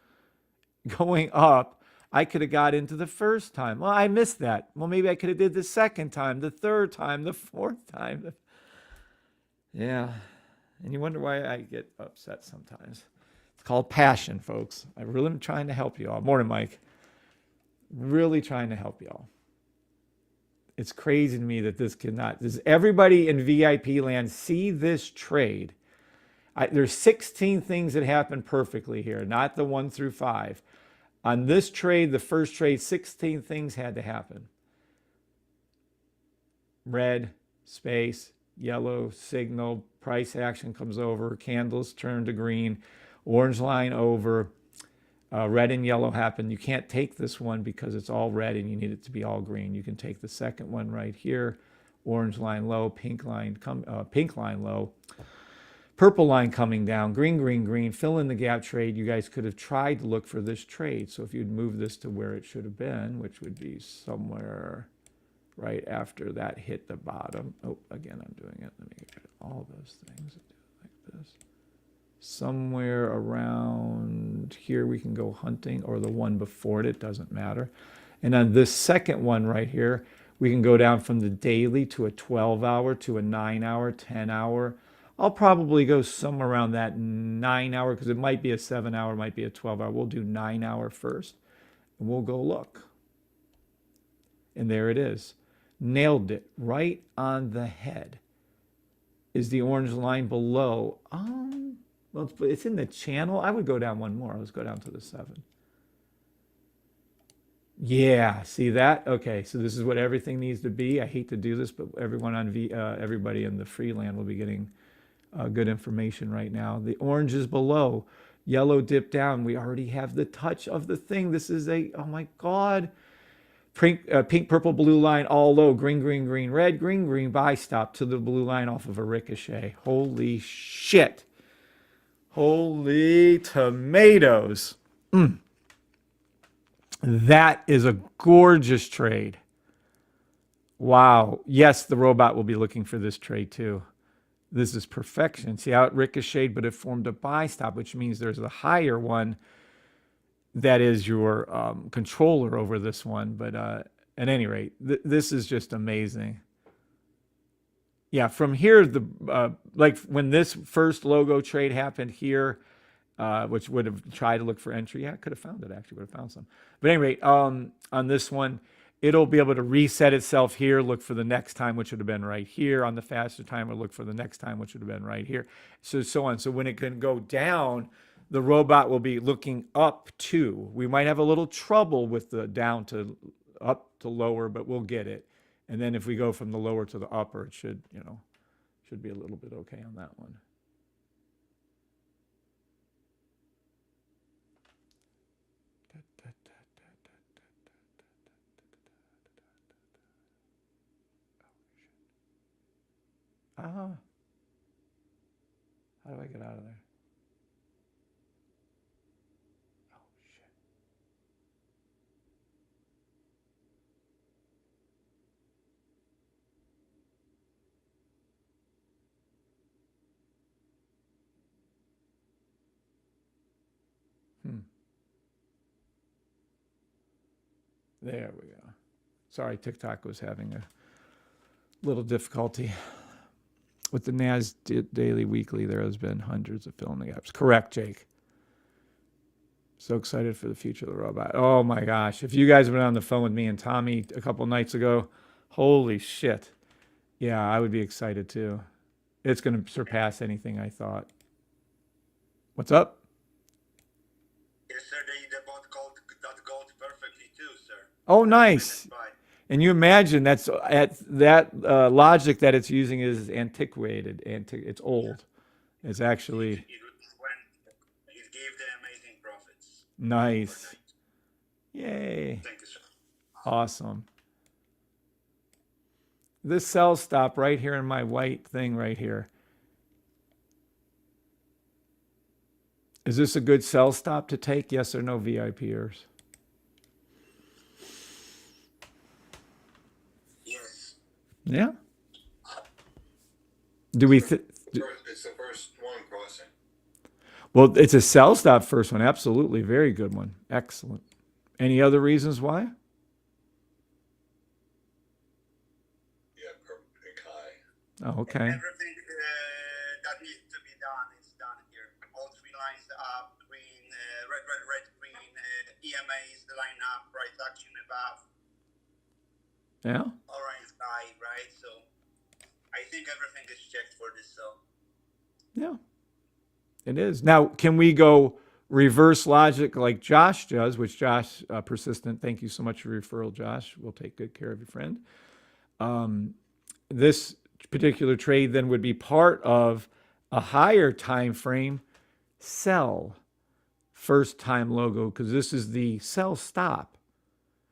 going up, I could have got into the first time. Well, I missed that. Well, maybe I could have did the second time, the third time, the fourth time. Yeah. And you wonder why I get upset sometimes. It's called passion, folks. I really am trying to help you all. Morning, Mike. Really trying to help you all. It's crazy to me that this cannot. Does everybody in VIP land see this trade? There's 16 things that happen perfectly here, not the 1 through 5. On this trade, the first trade, 16 things had to happen. Red, space, yellow, signal, price action comes over, candles turn to green, orange line over, red and yellow happen. You can't take this one because it's all red and you need it to be all green. You can take the second one right here, orange line low, pink line low. Purple line coming down, green, green, green, fill in the gap trade. You guys could have tried to look for this trade. So if you'd move this to where it should have been, which would be somewhere right after that hit the bottom. Oh, again, I'm doing it. Let me get rid of all those things and do it like this. Somewhere around here, we can go hunting, or the one before it doesn't matter. And on this second one right here, we can go down from the daily to a 12-hour, to a 9-hour, 10-hour. I'll probably go somewhere around that 9-hour because it might be a 7-hour, might be a 12-hour. We'll do 9-hour first, and we'll go look. And there it is. Nailed it right on the head. Is the orange line below? Well, it's in the channel. I would go down one more. Let's go down to the 7. Yeah, see that? Okay, so this is what everything needs to be. I hate to do this, but everyone on everybody in the Freeland will be getting good information right now. The orange is below, yellow dip down. We already have the touch of the thing. This is a, oh my God. Pink, purple, blue line all low. Green, green, green, red, green, green. Buy stop to the blue line off of a ricochet. Holy shit. Holy tomatoes. That is a gorgeous trade. Wow. Yes, the robot will be looking for this trade too. This is perfection. See how it ricocheted, but it formed a buy stop, which means there's a higher one that is your controller over this one. But at any rate, this is just amazing. Yeah, from here, like when this first logo trade happened here, which would have tried to look for entry. Yeah, I could have found it actually, would have found some. But anyway, on this one, it'll be able to reset itself here, look for the next time, which would have been right here. On the faster timer, look for the next time, which would have been right here. So on. So when it can go down, the robot will be looking up too. We might have a little trouble with the down to up to lower, but we'll get it. And then if we go from the lower to the upper, it should, should be a little bit okay on that one. Ah, how do I get out of there? Oh, shit. There we go. Sorry, TikTok was having a little difficulty. With the NAS Daily Weekly, there has been hundreds of fill in the gaps. Correct, Jake. So excited for the future of the robot. Oh my gosh. If you guys have been on the phone with me and Tommy a couple nights ago, holy shit. Yeah, I would be excited too. It's going to surpass anything I thought. What's up? Yes, sir. They both that gold perfectly too, sir. Oh, nice. And you imagine that's at that logic that it's using is antiquated. It's old. It's actually It gave them amazing profits. nice. Yay. Thank you, sir. Awesome. This sell stop right here in my white thing right here. Is this a good sell stop to take? Yes or no, VIPers? Yes. Yeah. Do we? It's the first one crossing. Well, it's a sell stop first one. Absolutely, very good one. Excellent. Any other reasons why? Yeah, big high. Oh, okay. Everything that needs to be done is done here. All three lines up, green, red, red, red, green. EMAs, the line up, price action above, Yeah. orange side, right? So I think everything is checked for this. So Yeah. It is. Now, can we go reverse logic like Josh does, which Josh, persistent, thank you so much for your referral, Josh. We'll take good care of your friend. This particular trade then would be part of a higher time frame sell first time logo because this is the sell stop.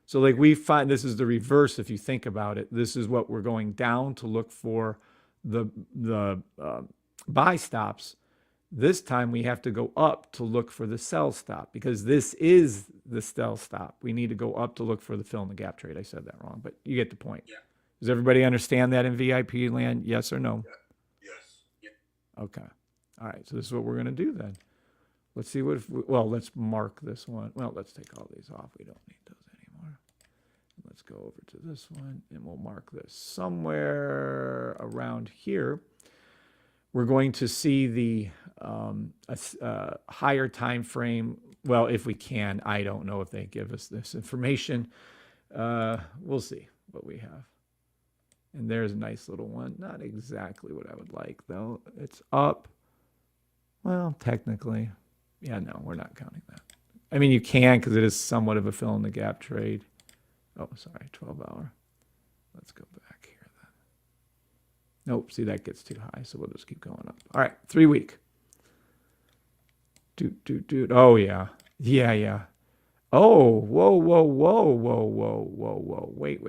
So like we find this is the reverse if you think about it. This is what we're going down to look for the buy stops. This time we have to go up to look for the sell stop because this is the sell stop. We need to go up to look for the fill in the gap trade. I said that wrong, but you get the point. yeah. Does everybody understand that in VIP land? Yes or no? Yes. Okay. All right. So this is what we're going to do then. Let's see what, well, let's mark this one. Well, let's take all these off. We don't need those anymore. Let's go over to this one and we'll mark this somewhere around here. We're going to see the higher time frame. Well, if we can, I don't know if they give us this information. We'll see what we have. And there's a nice little one. Not exactly what I would like, though. It's up. Well, technically. Yeah, no, we're not counting that. I mean, you can because it is somewhat of a fill in the gap trade. Oh, sorry, 12 hour. Let's go back here then. Nope, see, that gets too high, so we'll just keep going up. All right, 3 week. Dude. Oh, yeah. Yeah. Oh, whoa. Wait.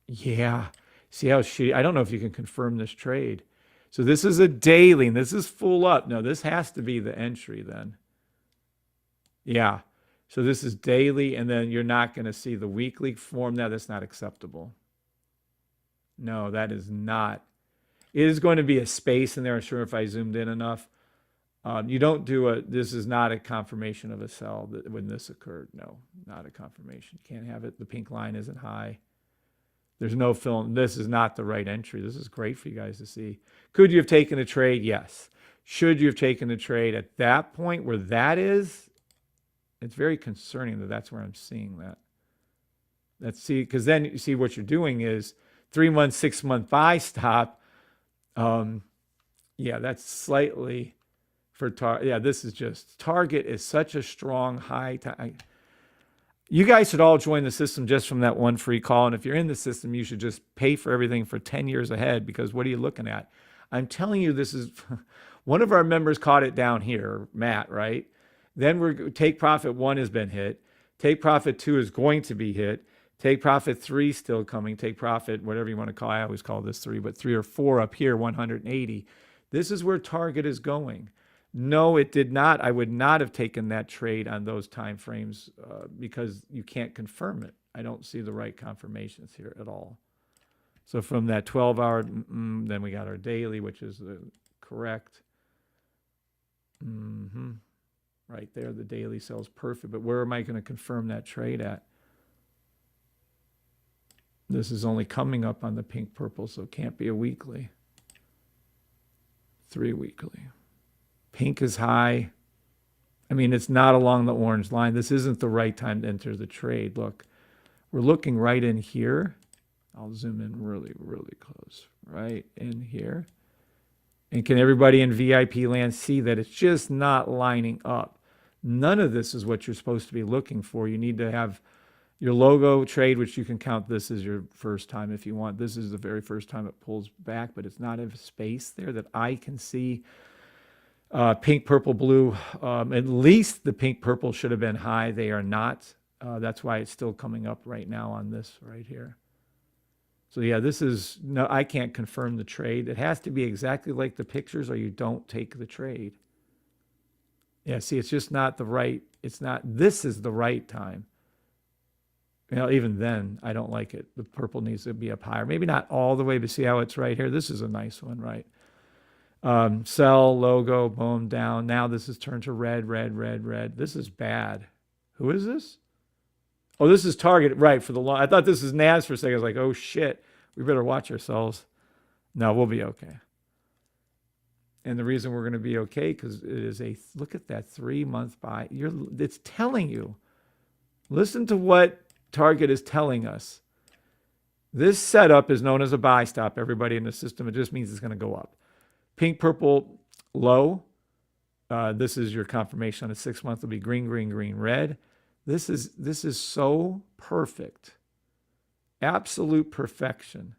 Yeah. See how shitty? I don't know if you can confirm this trade. So this is a daily, and this is full up. No, this has to be the entry then. Yeah. So this is daily, and then you're not going to see the weekly form. Now that's not acceptable. No, that is not. It is going to be a space in there. I'm sure if I zoomed in enough. You don't do this is not a confirmation of a sell when this occurred. No, not a confirmation. You can't have it. The pink line isn't high. There's no film. This is not the right entry. This is great for you guys to see. Could you have taken a trade? Yes. Should you have taken a trade at that point where that is? It's very concerning that that's where I'm seeing that. Let's see, because then you see what you're doing is 3 month, 6 month buy stop. Yeah, that's slightly for target. Yeah, this is just target is such a strong high time. You guys should all join the system just from that one free call. And if you're in the system, you should just pay for everything for 10 years ahead, because what are you looking at? I'm telling you, this is one of our members caught it down here, Matt, right? Then we're take profit 1 has been hit. Take profit 2 is going to be hit. Take profit 3 still coming. Take profit, whatever you want to call it. I always call this 3, but 3 or 4 up here, 180. This is where target is going. No, it did not. I would not have taken that trade on those time frames because you can't confirm it. I don't see the right confirmations here at all. So from that 12-hour, then we got our daily, which is the correct. Right there, the daily sells perfect. But where am I going to confirm that trade at? This is only coming up on the pink purple, so it can't be a weekly. 3 weekly. Pink is high. I mean, it's not along the orange line. This isn't the right time to enter the trade. Look, we're looking right in here. I'll zoom in really, really close. Right in here. And can everybody in VIP land see that it's just not lining up? None of this is what you're supposed to be looking for. You need to have your logo trade, which you can count this as your first time if you want. This is the very first time it pulls back, but it's not a space there that I can see. Pink, purple, blue. At least the pink, purple should have been high. They are not. That's why it's still coming up right now on this right here. So yeah, this is, no, I can't confirm the trade. It has to be exactly like the pictures or you don't take the trade. Yeah, see, it's just not the right, it's not, this is the right time. You know, even then, I don't like it. The purple needs to be up higher. Maybe not all the way, but see how it's right here? This is a nice one, right? Sell, logo, boom, down. Now this is turned to red. This is bad. Who is this? Oh, this is target, right, for the long. I thought this was NAS for a second. I was like, oh, shit. We better watch ourselves. No, we'll be okay. And the reason we're going to be okay, because it is a, look at that 3 month buy. It's telling you. Listen to what target is telling us. This setup is known as a buy stop, everybody in the system. It just means it's going to go up. Pink, purple, low. This is your confirmation on a 6 month. Will be green, red. This is so perfect. Absolute perfection.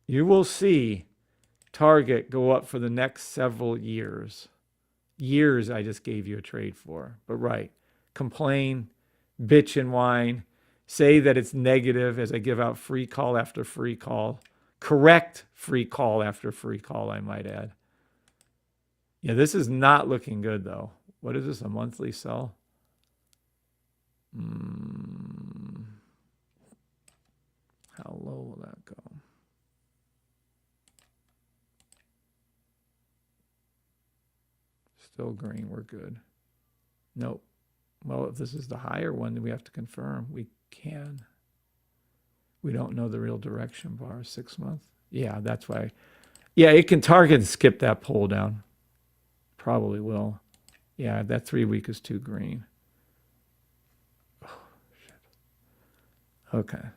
You will see target go up for the next several years. Years I just gave you a trade for. But right. Complain, bitch and whine. Say that it's negative as I give out free call after free call. Correct free call after free call, I might add. Yeah, this is not looking good, though. What is this, a monthly sell? How low will that go? Still green, we're good. Nope. Well, if this is the higher one, then we have to confirm. We can. We don't know the real direction bar. 6 month. Yeah, that's why. Yeah, it can target and skip that pull down. Probably will. Yeah, that 3 week is too green. Oh, shit. Okay.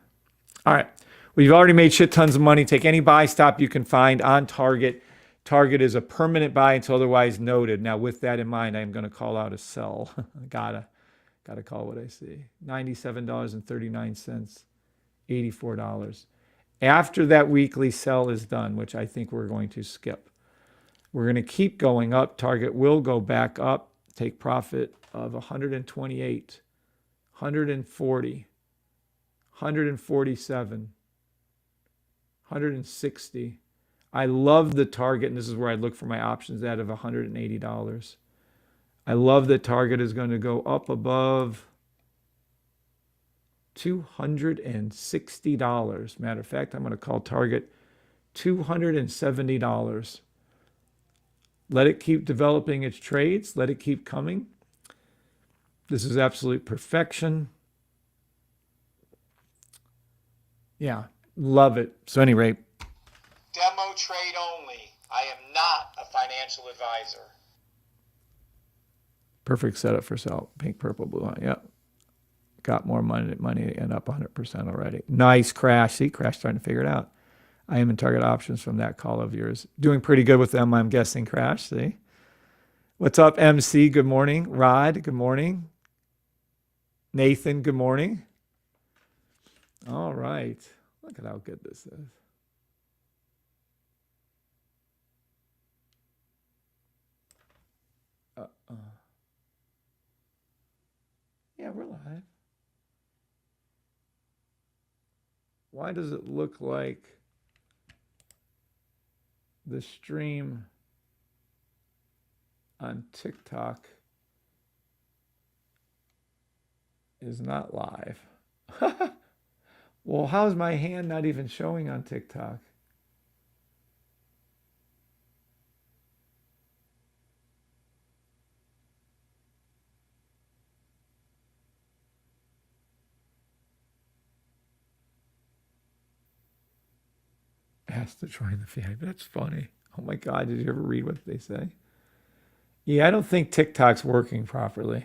All right. We've already made shit tons of money. Take any buy stop you can find on target. Target is a permanent buy until otherwise noted. Now, with that in mind, I'm going to call out a sell. Gotta call what I see. $97.39, $84. After that weekly sell is done, which I think we're going to skip, we're going to keep going up. Target will go back up, take profit of 128, 140, 147, 160. I love the target, and this is where I look for my options at, of $180. I love that Target is going to go up above $260. Matter of fact, I'm going to call Target $270. Let it keep developing its trades. Let it keep coming. This is absolute perfection. Yeah, love it. So at any rate, Demo trade only. I am not a financial advisor. perfect setup for sell. Pink, purple, blue. Yep. Got more money and up 100% already. Nice crash. See, Crash trying to figure it out. I am in target options from that call of yours. Doing pretty good with them, I'm guessing, Crash. See? What's up, MC? Good morning. Rod, good morning. Nathan, good morning. All right. Look at how good this is. Yeah, we're live. Why does it look like the stream on TikTok is not live? Well, how's my hand not even showing on TikTok? Has to join the feed. That's funny. Oh my God, did you ever read what they say? Yeah, I don't think TikTok's working properly.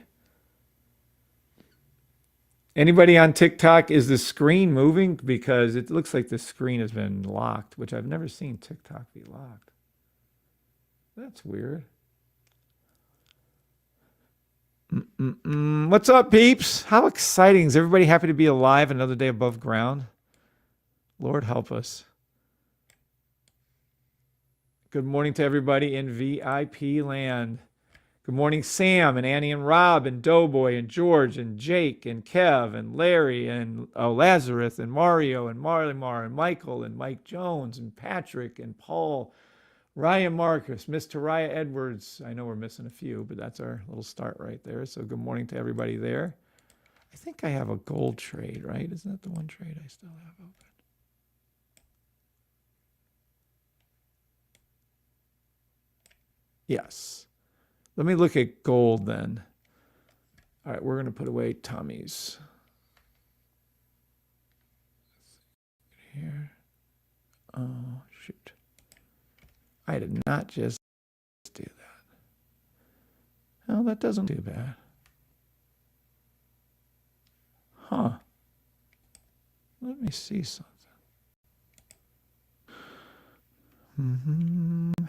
Anybody on TikTok, is the screen moving? Because it looks like the screen has been locked, which I've never seen TikTok be locked. That's weird. What's up, peeps? How exciting. Is everybody happy to be alive another day above ground? Lord help us. Good morning to everybody in VIP land. Good morning, Sam and Annie and Rob and Doughboy and George and Jake and Kev and Larry and Lazarus and Mario and Marley and Michael and Mike Jones and Patrick and Paul, Ryan Marcus, Miss Taraya Edwards. I know we're missing a few, but that's our little start right there. So good morning to everybody there. I think I have a gold trade, right? Isn't that the one trade I still have open? Yes. Let me look at gold then. All right, we're going to put away Tommy's. Here. Oh, shoot. I did not just do that. Oh, that doesn't do bad. Huh. Let me see something.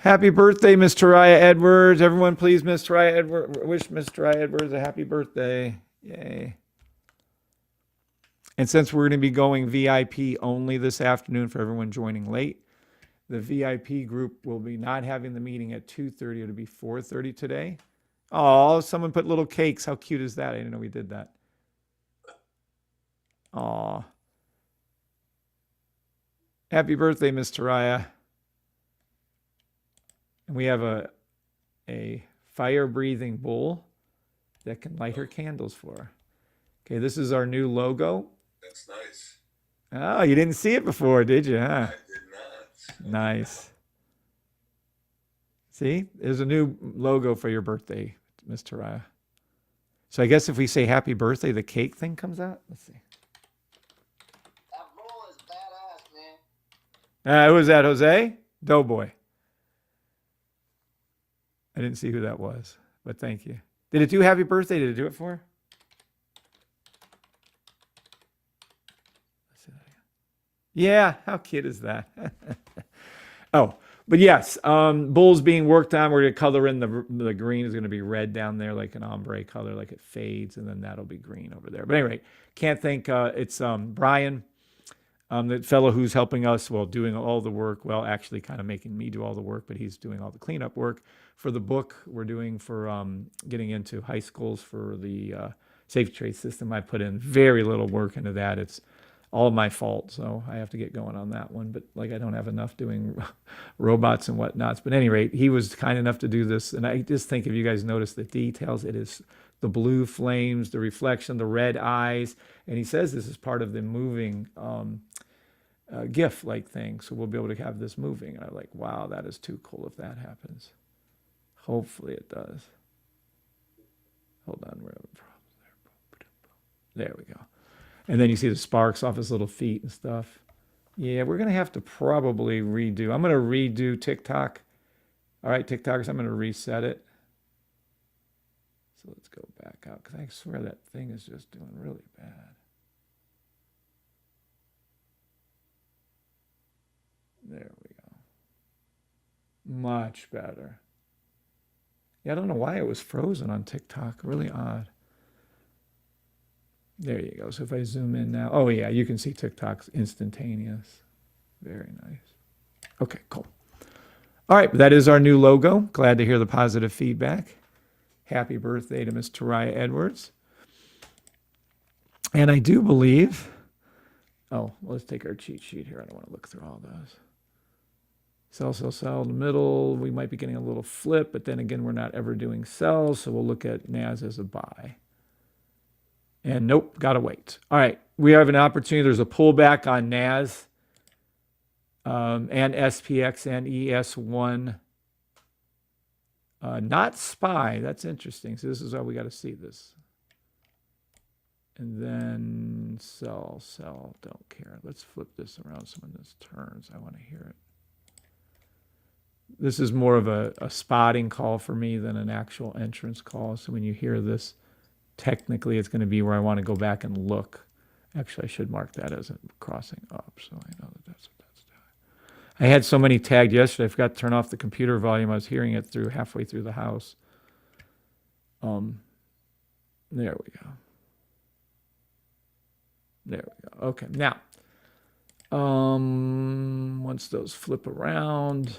Happy birthday, Miss Taraya Edwards. Everyone, please, Miss Taraya Edwards, wish Miss Taraya Edwards a happy birthday. Yay. And since we're going to be going VIP only this afternoon for everyone joining late, the VIP group will be not having the meeting at 2:30. It'll be 4:30 today. Oh, someone put little cakes. How cute is that? I didn't know we did that. Aw. Happy birthday, Miss Taraya. And we have a fire-breathing bull that can light her candles for her. Okay, this is our new logo. That's nice. Oh, you didn't see it before, did you? Huh? I did not. Nice. See, there's a new logo for your birthday, Miss Taraya. So I guess if we say happy birthday, the cake thing comes out. Let's see. That bull is badass, man. Who was that, Jose? Doughboy. I didn't see who that was, but thank you. Did it do happy birthday? Did it do it for her? Let's see that again. Yeah, how cute is that? Oh, But yes, bull's being worked on. We're going to color in the green is going to be red down there, like an ombre color, like it fades, and then that'll be green over there. But anyway, can't thank it's Brian, the fellow who's helping us, well, doing all the work. Well, actually, kind of making me do all the work, but he's doing all the cleanup work for the book we're doing for getting into high schools for the safe trade system. I put in very little work into that. It's all my fault, so I have to get going on that one. But like, I don't have enough doing robots and whatnots. But at any rate, he was kind enough to do this, and I just think if you guys notice the details, it is the blue flames, the reflection, the red eyes, and he says this is part of the moving GIF-like thing, so we'll be able to have this moving. And I'm like, wow, that is too cool if that happens. Hopefully it does. Hold on, we're having problems there. There we go. And then you see the sparks off his little feet and stuff. Yeah, we're going to have to probably redo. I'm going to redo TikTok. All right, TikTokers, I'm going to reset it. So let's go back out, because I swear that thing is just doing really bad. There we go. Much better. Yeah, I don't know why it was frozen on TikTok. Really odd. There you go. So if I zoom in now, oh yeah, you can see TikTok's instantaneous. Very nice. Okay, cool. All right, that is our new logo. Glad to hear the positive feedback. Happy birthday to Miss Taraya Edwards. And I do believe, oh, well, let's take our cheat sheet here. I don't want to look through all those. Sell in the middle. We might be getting a little flip, but then again, we're not ever doing sells, so we'll look at NAS as a buy. And nope, got to wait. All right, we have an opportunity. There's a pullback on NAS and SPX and ES1. Not SPY. That's interesting. So this is how we got to see this. And then sell, don't care. Let's flip this around so when this turns, I want to hear it. This is more of a spotting call for me than an actual entrance call. So when you hear this, technically it's going to be where I want to go back and look. Actually, I should mark that as a crossing up, so I know that that's what that's doing. I had so many tagged yesterday, I forgot to turn off the computer volume. I was hearing it through halfway through the house. There we go. There we go. Okay, now, once those flip around,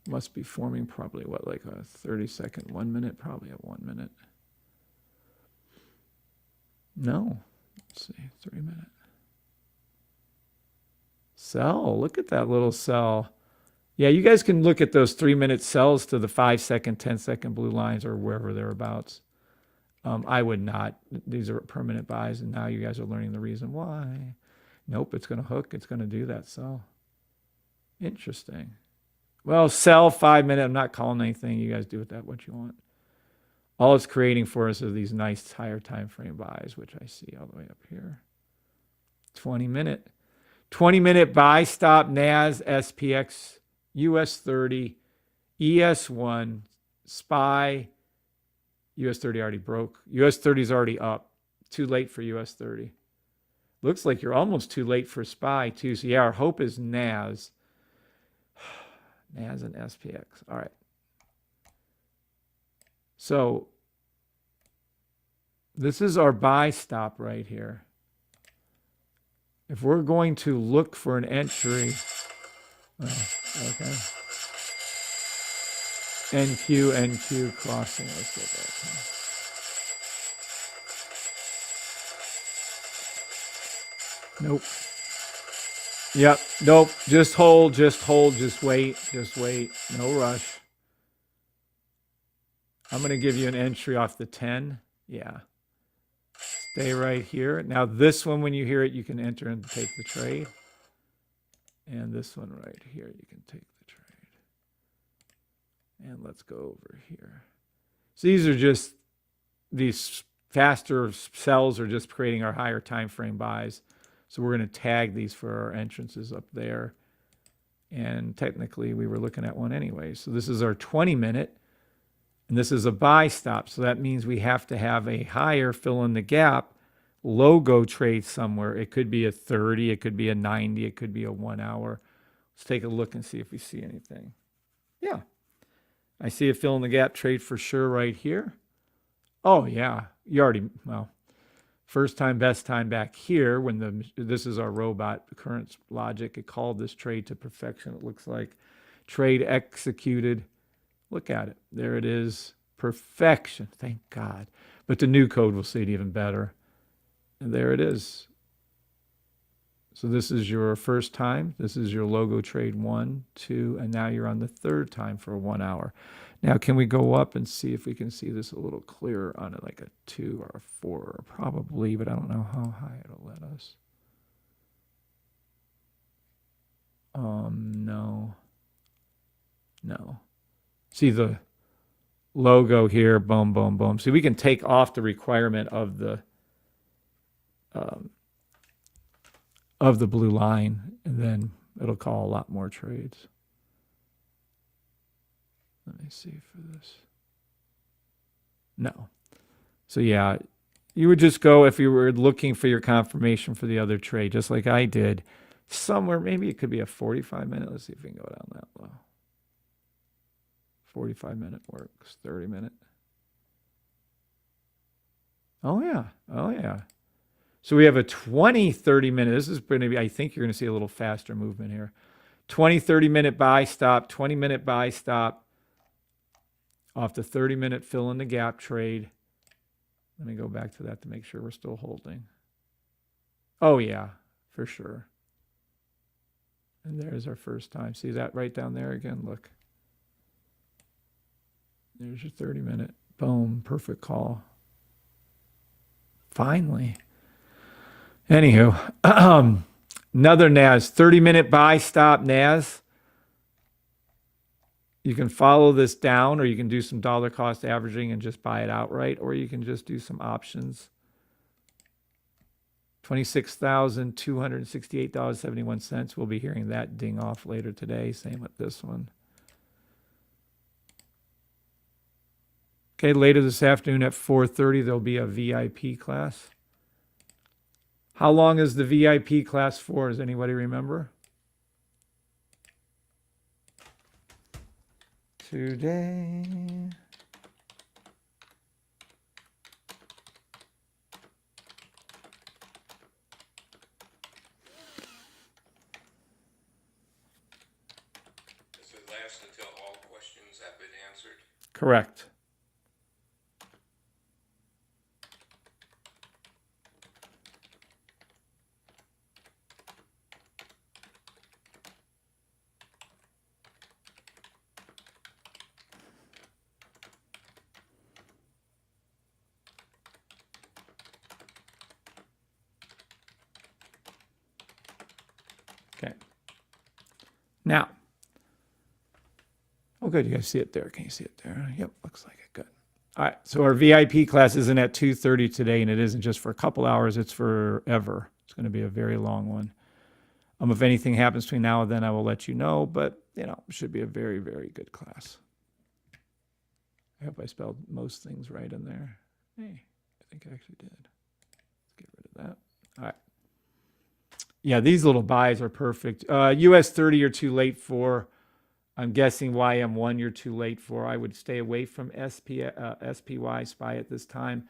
must be forming probably what, like a 30-second, 1 minute, probably at 1 minute. No, let's see, 3 minute. Sell, look at that little sell. Yeah, you guys can look at those 3 minute sells to the 5 second, 10-second blue lines or wherever thereabouts. I would not. These are permanent buys, and now you guys are learning the reason why. Nope, it's going to hook. It's going to do that sell. Interesting. Well, sell 5 minute. I'm not calling anything. You guys do with that what you want. All it's creating for us are these nice higher time frame buys, which I see all the way up here. 20 minute buy stop, NAS, SPX, US 30, ES1, SPY. US 30 already broke. US 30 is already up. Too late for US 30. Looks like you're almost too late for SPY too. So yeah, our hope is NAS. NAS and SPX. All right. So this is our buy stop right here. If we're going to look for an entry, okay. NQ crossing. Let's go back. Nope. Yep. Nope. Just hold. Just wait. No rush. I'm going to give you an entry off the 10. Yeah. Stay right here. Now this one, when you hear it, you can enter and take the trade. And this one right here, you can take the trade. And let's go over here. So these are just, these faster sells are just creating our higher time frame buys. So we're going to tag these for our entrances up there. And technically we were looking at one anyway. So this is our 20 minute. And this is a buy stop. So that means we have to have a higher fill in the gap logo trade somewhere. It could be a 30, it could be a 90, it could be a 1 hour. Let's take a look and see if we see anything. Yeah. I see a fill in the gap trade for sure right here. Oh, yeah. You already, well, first time, best time back here when this is our robot current logic. It called this trade to perfection. It looks like trade executed. Look at it. There it is. Perfection. Thank God. But the new code will see it even better. And there it is. So this is your first time. This is your logo trade 1, 2, and now you're on the third time for 1 hour. Now, can we go up and see if we can see this a little clearer on it, like a 2 or a 4? Probably, but I don't know how high it'll let us. No. No. See the logo here, boom, boom, boom. See, we can take off the requirement of the blue line, and then it'll call a lot more trades. Let me see for this. No. So yeah, you would just go if you were looking for your confirmation for the other trade, just like I did. Somewhere, maybe it could be a 45-minute. Let's see if we can go down that low. 45-minute works, 30-minute. Oh, yeah. Oh, yeah. So we have a 20, 30-minute. This is going to be, I think you're going to see a little faster movement here. 20, 30-minute buy stop, 20-minute buy stop off the 30-minute fill in the gap trade. Let me go back to that to make sure we're still holding. Oh, yeah, for sure. And there's our first time. See that right down there again? Look. There's your 30-minute. Boom. Perfect call. Finally. Anywho, another NAS. 30-minute buy stop NAS. You can follow this down, or you can do some dollar cost averaging and just buy it outright, or you can just do some options. $26,268.71. We'll be hearing that ding off later today. Same with this one. Okay, later this afternoon at 4:30, there'll be a VIP class. How long is the VIP class for? Does anybody remember? Today. Does it last until all questions have been answered? Correct. Okay. Now, oh, good. You guys see it there. Can you see it there? Yep. Looks like it. Good. All right. So our VIP class isn't at 2:30 today, and it isn't just for a couple hours. It's forever. It's going to be a very long one. If anything happens between now and then, I will let you know, but, you know, it should be a very, very good class. I hope I spelled most things right in there. Hey, I think I actually did. Let's get rid of that. All right. Yeah, these little buys are perfect. US 30 you're too late for. I'm guessing YM1 you're too late for. I would stay away from SPY SPY at this time.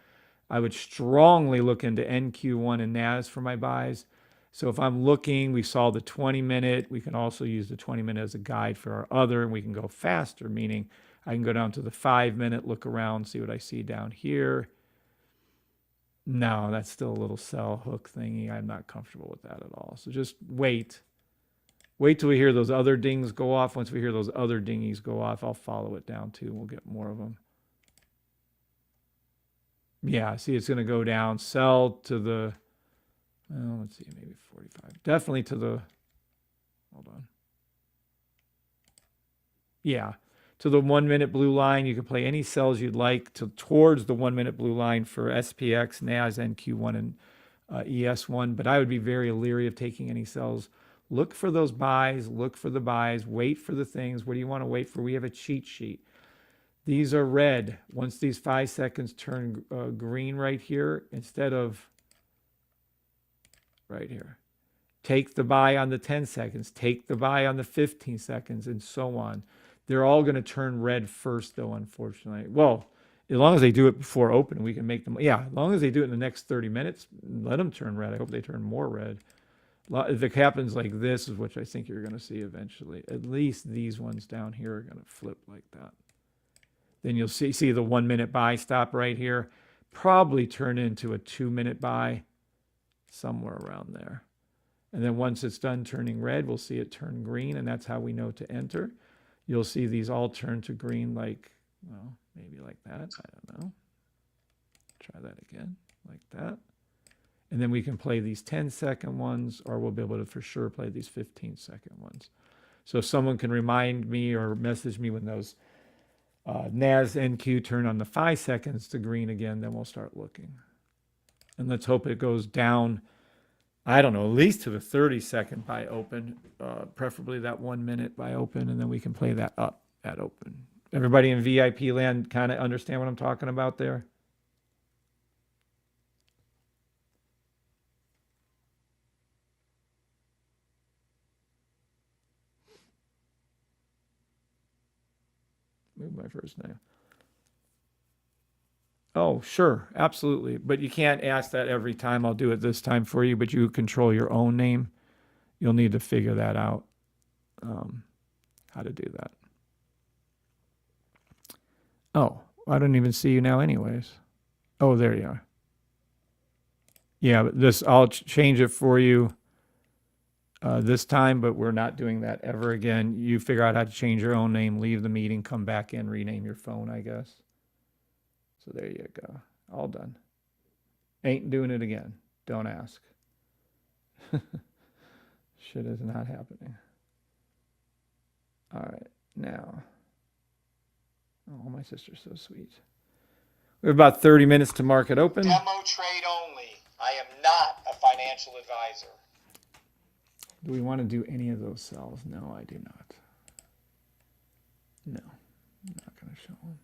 I would strongly look into NQ1 and NAS for my buys. So if I'm looking, we saw the 20-minute. We can also use the 20-minute as a guide for our other, and we can go faster, meaning I can go down to the 5-minute, look around, see what I see down here. No, that's still a little sell hook thingy. I'm not comfortable with that at all. So just wait. Wait till we hear those other dings go off. Once we hear those other dingies go off, I'll follow it down too. We'll get more of them. Yeah, see, it's going to go down. Sell to the, well, let's see, maybe 45. Definitely to the, hold on. Yeah, to the 1-minute blue line. You can play any sells you'd like towards the 1-minute blue line for SPX, NAS, NQ1, and ES1. But I would be very leery of taking any sells. Look for those buys. Look for the buys. Wait for the things. What do you want to wait for? We have a cheat sheet. These are red. Once these 5 seconds turn green right here, instead of right here, take the buy on the 10 seconds, take the buy on the 15 seconds, and so on. They're all going to turn red first, though, unfortunately. Well, as long as they do it before open, we can make them. Yeah, as long as they do it in the next 30 minutes, let them turn red. I hope they turn more red. If it happens like this, is which I think you're going to see eventually, at least these ones down here are going to flip like that. Then you'll see the 1 minute buy stop right here, probably turn into a 2 minute buy somewhere around there. And then once it's done turning red, we'll see it turn green, and that's how we know to enter. You'll see these all turn to green like, well, maybe like that. I don't know. Try that again, like that. And then we can play these 10-second ones, or we'll be able to for sure play these 15-second ones. So if someone can remind me or message me when those NAS NQ turn on the 5 seconds to green again, then we'll start looking. And let's hope it goes down, I don't know, at least to the 30-second by open, preferably that 1 minute by open, and then we can play that up at open. Everybody in VIP land kind of understand what I'm talking about there? Move my first name. Oh, sure, absolutely. But you can't ask that every time. I'll do it this time for you, but you control your own name. You'll need to figure that out, how to do that. Oh, I don't even see you now anyways. Oh, there you are. Yeah, but this, I'll change it for you this time, but we're not doing that ever again. You figure out how to change your own name, leave the meeting, come back in, rename your phone, I guess. So there you go. All done. Ain't doing it again. Don't ask. Shit is not happening. All right, now. Oh, my sister's so sweet. We have about 30 minutes to market open. Demo trade only. I am not a financial advisor. Do we want to do any of those cells? No, I do not. No, I'm not going to show them.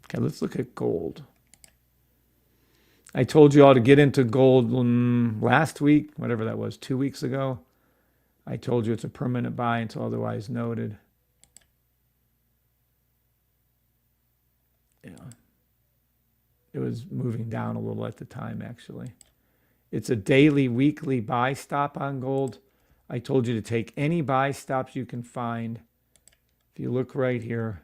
Okay, let's look at gold. I told you all to get into gold last week, whatever that was, 2 weeks ago. I told you it's a permanent buy until otherwise noted. Yeah. It was moving down a little at the time, actually. It's a daily, weekly buy stop on gold. I told you to take any buy stops you can find. If you look right here,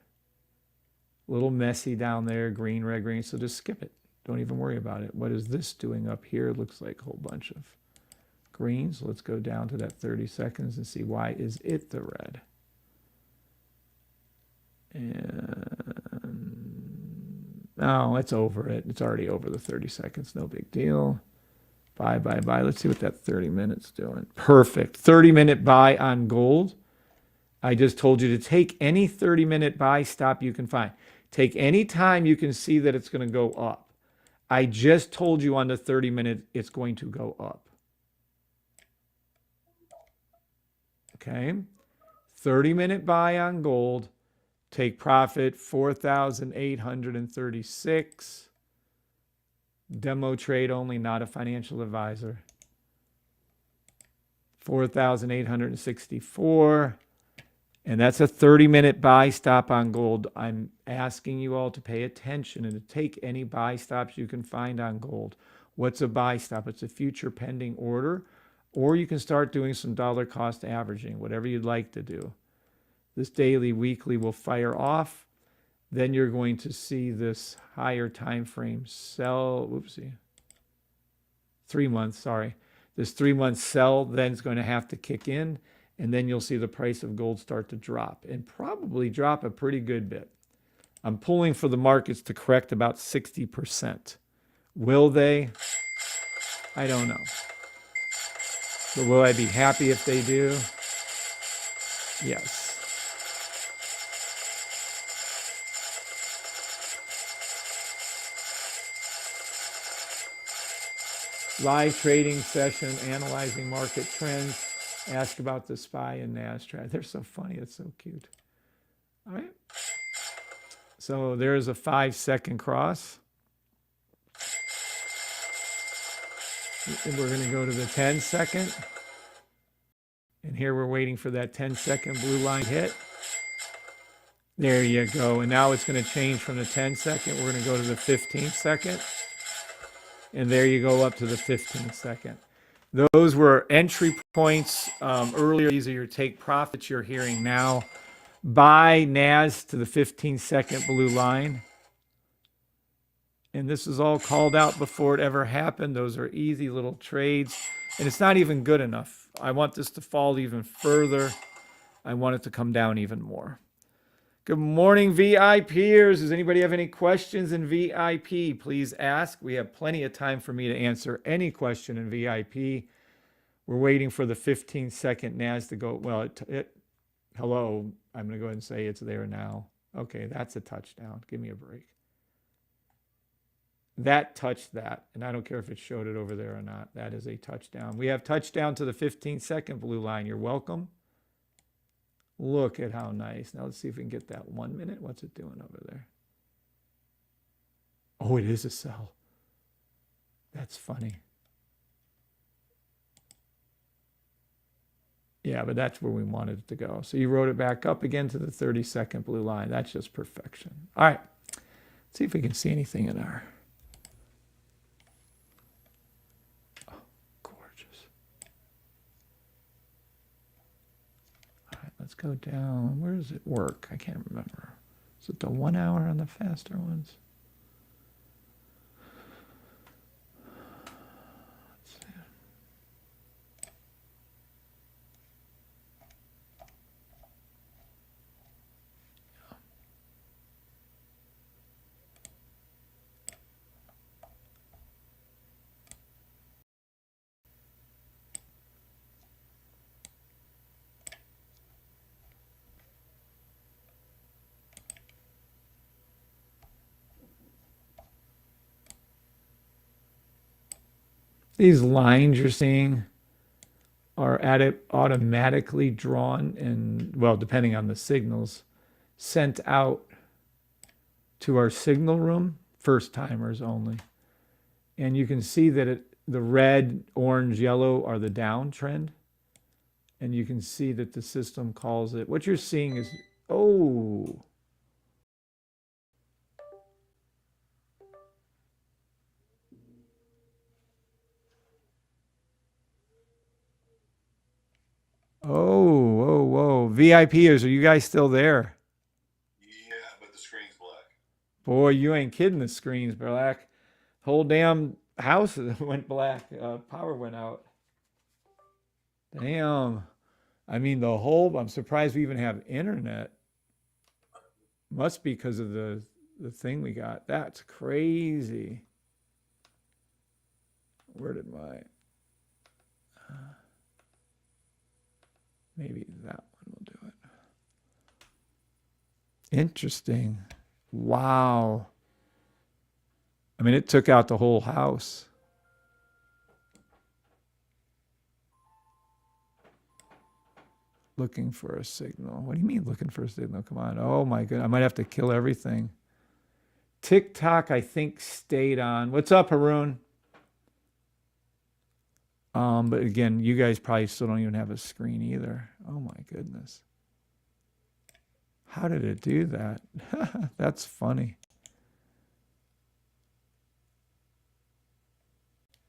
a little messy down there, green, red, green, so just skip it. Don't even worry about it. What is this doing up here? It looks like a whole bunch of greens. Let's go down to that 30 seconds and see why is it the red. And oh, it's over it. It's already over the 30 seconds. No big deal. Buy, buy, buy. Let's see what that 30 minutes doing. Perfect. 30-minute buy on gold. I just told you to take any 30-minute buy stop you can find. Take any time you can see that it's going to go up. I just told you on the 30-minute it's going to go up. Okay. 30-minute buy on gold. Take profit 4,836. Demo trade only, not a financial advisor. 4,864. And that's a 30-minute buy stop on gold. I'm asking you all to pay attention and to take any buy stops you can find on gold. What's a buy stop? It's a future pending order, or you can start doing some dollar cost averaging, whatever you'd like to do. This daily, weekly will fire off. Then you're going to see this higher time frame sell. Whoopsie. 3 months, sorry. This 3 month sell then is going to have to kick in. And then you'll see the price of gold start to drop, and probably drop a pretty good bit. I'm pulling for the markets to correct about 60%. Will they? I don't know. But will I be happy if they do? Yes. Live trading session, analyzing market trends. Ask about the SPY and NASDAQ. They're so funny. It's so cute. All right. So there's a 5-second cross. And we're going to go to the 10-second. And here we're waiting for that 10-second blue line hit. There you go. And now it's going to change from the 10-second. We're going to go to the 15-second. And there you go up to the 15-second. Those were entry points earlier. These are your take profits you're hearing now. Buy NAS to the 15-second blue line. And this is all called out before it ever happened. Those are easy little trades. And it's not even good enough. I want this to fall even further. I want it to come down even more. Good morning, VIPers. Does anybody have any questions in VIP? Please ask. We have plenty of time for me to answer any question in VIP. We're waiting for the 15-second NAS to go. Well, hello. I'm going to go ahead and say it's there now. Okay, that's a touchdown. Give me a break. That touched that, and I don't care if it showed it over there or not. That is a touchdown. We have touchdown to the 15-second blue line. You're welcome. Look at how nice. Now let's see if we can get that 1 minute. What's it doing over there? Oh, it is a sell. That's funny. Yeah, but that's where we wanted it to go. So you wrote it back up again to the 30-second blue line. That's just perfection. All right. Let's see if we can see anything in our... Oh, gorgeous. All right, let's go down. Where does it work? I can't remember. Is it the 1 hour on the faster ones? These lines you're seeing are automatically drawn and, well, depending on the signals, sent out to our signal room, first timers only. And you can see that the red, orange, yellow are the downtrend. And you can see that the system calls it. What you're seeing is, oh. Oh, whoa, whoa. VIPers, are you guys still there? Yeah, but the screen's black. Boy, you ain't kidding. The screen's black. Whole damn house went black. Power went out. Damn. I mean, I'm surprised we even have internet. Must be because of the thing we got. That's crazy. Where did my... maybe that one will do it. Interesting. Wow. I mean, it took out the whole house. Looking for a signal. What do you mean looking for a signal? Come on. Oh my goodness. I might have to kill everything. TikTok, I think, stayed on. What's up, Haroon? But again, you guys probably still don't even have a screen either. Oh my goodness. How did it do that? That's funny.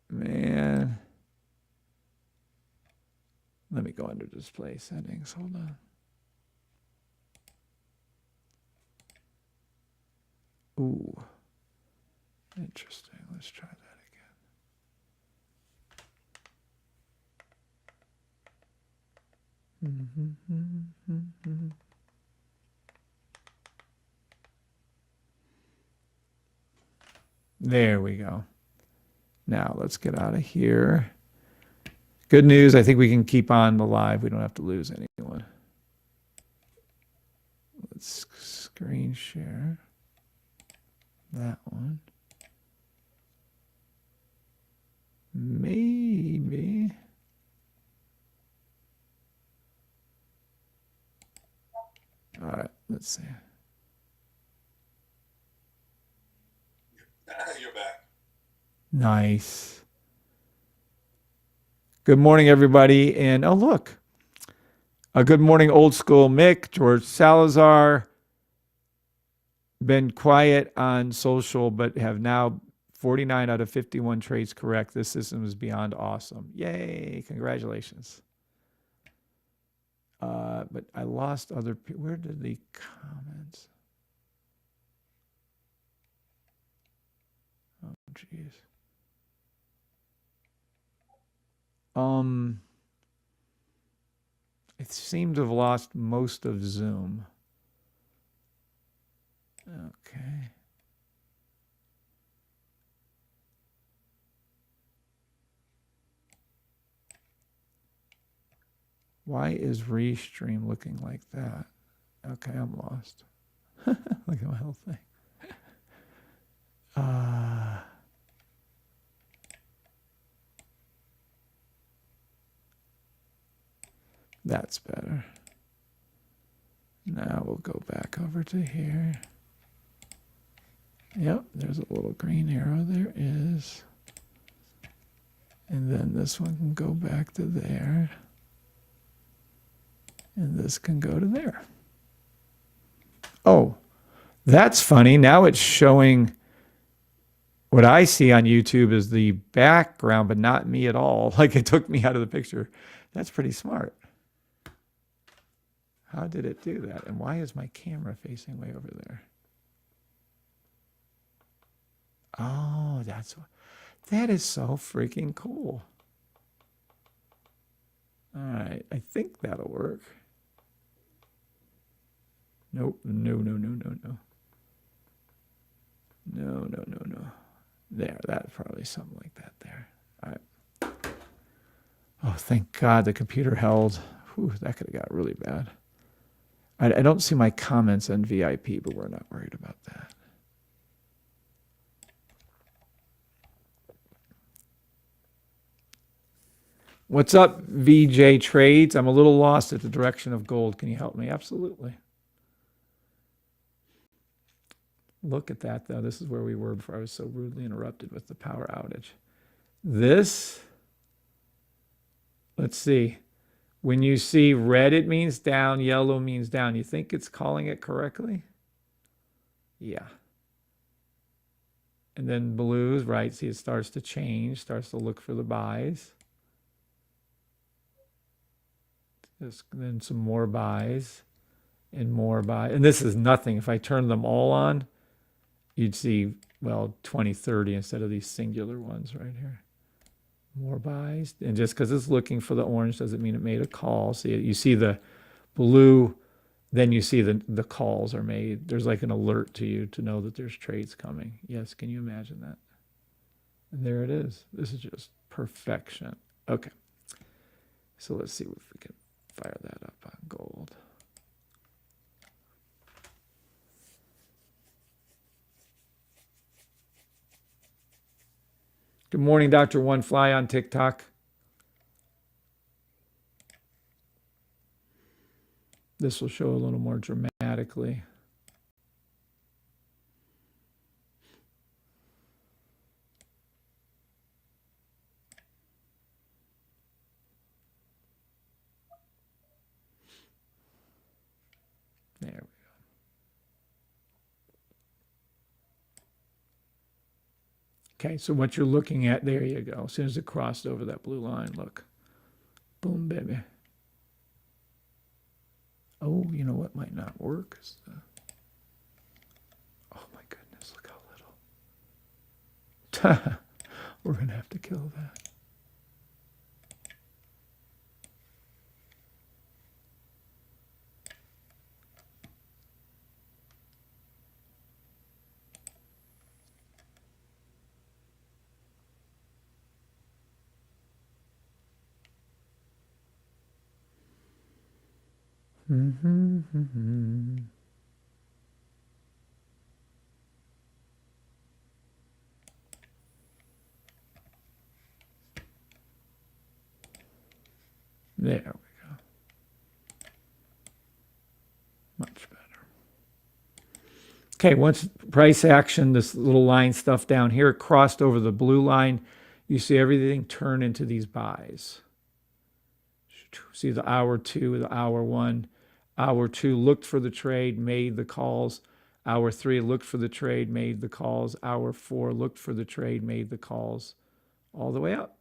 Man. Let me go under display settings. Hold on. Ooh. Interesting. Let's try that again. There we go. Now let's get out of here. Good news, I think we can keep on the live. We don't have to lose anyone. Let's screen share that one. Maybe. All right, let's see. You're back. Nice. Good morning, everybody. And oh, look. Good morning, old school Mick, George Salazar. Been quiet on social, but have now 49 out of 51 trades correct. This system is beyond awesome. Yay. Congratulations. But I lost other people. Where did the comments? Oh, jeez. It seemed to have lost most of Zoom. Okay. Why is Restream looking like that? Okay, I'm lost. Look at my whole thing. That's better. Now we'll go back over to here. Yep, there's a little green arrow. There is. And then this one can go back to there. And this can go to there. Oh, that's funny. Now it's showing what I see on YouTube is the background, but not me at all. Like it took me out of the picture. That's pretty smart. How did it do that? And why is my camera facing way over there? Oh, that's what. That is so freaking cool. All right, I think that'll work. Nope, no. No. There, that's probably something like that there. All right. Oh, thank God the computer held. Whew, that could have got really bad. I don't see my comments on VIP, but we're not worried about that. What's up, VJ Trades? I'm a little lost at the direction of gold. Can you help me? Absolutely. Look at that, though. This is where we were before I was so rudely interrupted with the power outage. This, let's see. When you see red, it means down. Yellow means down. You think it's calling it correctly? Yeah. And then blues, right? See, it starts to change, starts to look for the buys. Then some more buys and more buys. And this is nothing. If I turn them all on, you'd see, well, 20, 30 instead of these singular ones right here. More buys. And just because it's looking for the orange doesn't mean it made a call. See, you see the blue, then you see the calls are made. There's like an alert to you to know that there's trades coming. Yes, can you imagine that? And there it is. This is just perfection. Okay. So let's see if we can fire that up on gold. Good morning, Dr. One Fly on TikTok. This will show a little more dramatically. There we go. Okay, so what you're looking at, there you go. As soon as it crossed over that blue line, look. Boom, baby. Oh, you know what might not work? Oh my goodness, look how little. We're going to have to kill that. Mm-hmm. There we go. Much better. Okay, once price action, this little line stuff down here crossed over the blue line, you see everything turn into these buys. See the hour 2, the hour 1. Hour 2 looked for the trade, made the calls. Hour 3 looked for the trade, made the calls. Hour 4 looked for the trade, made the calls, all the way up.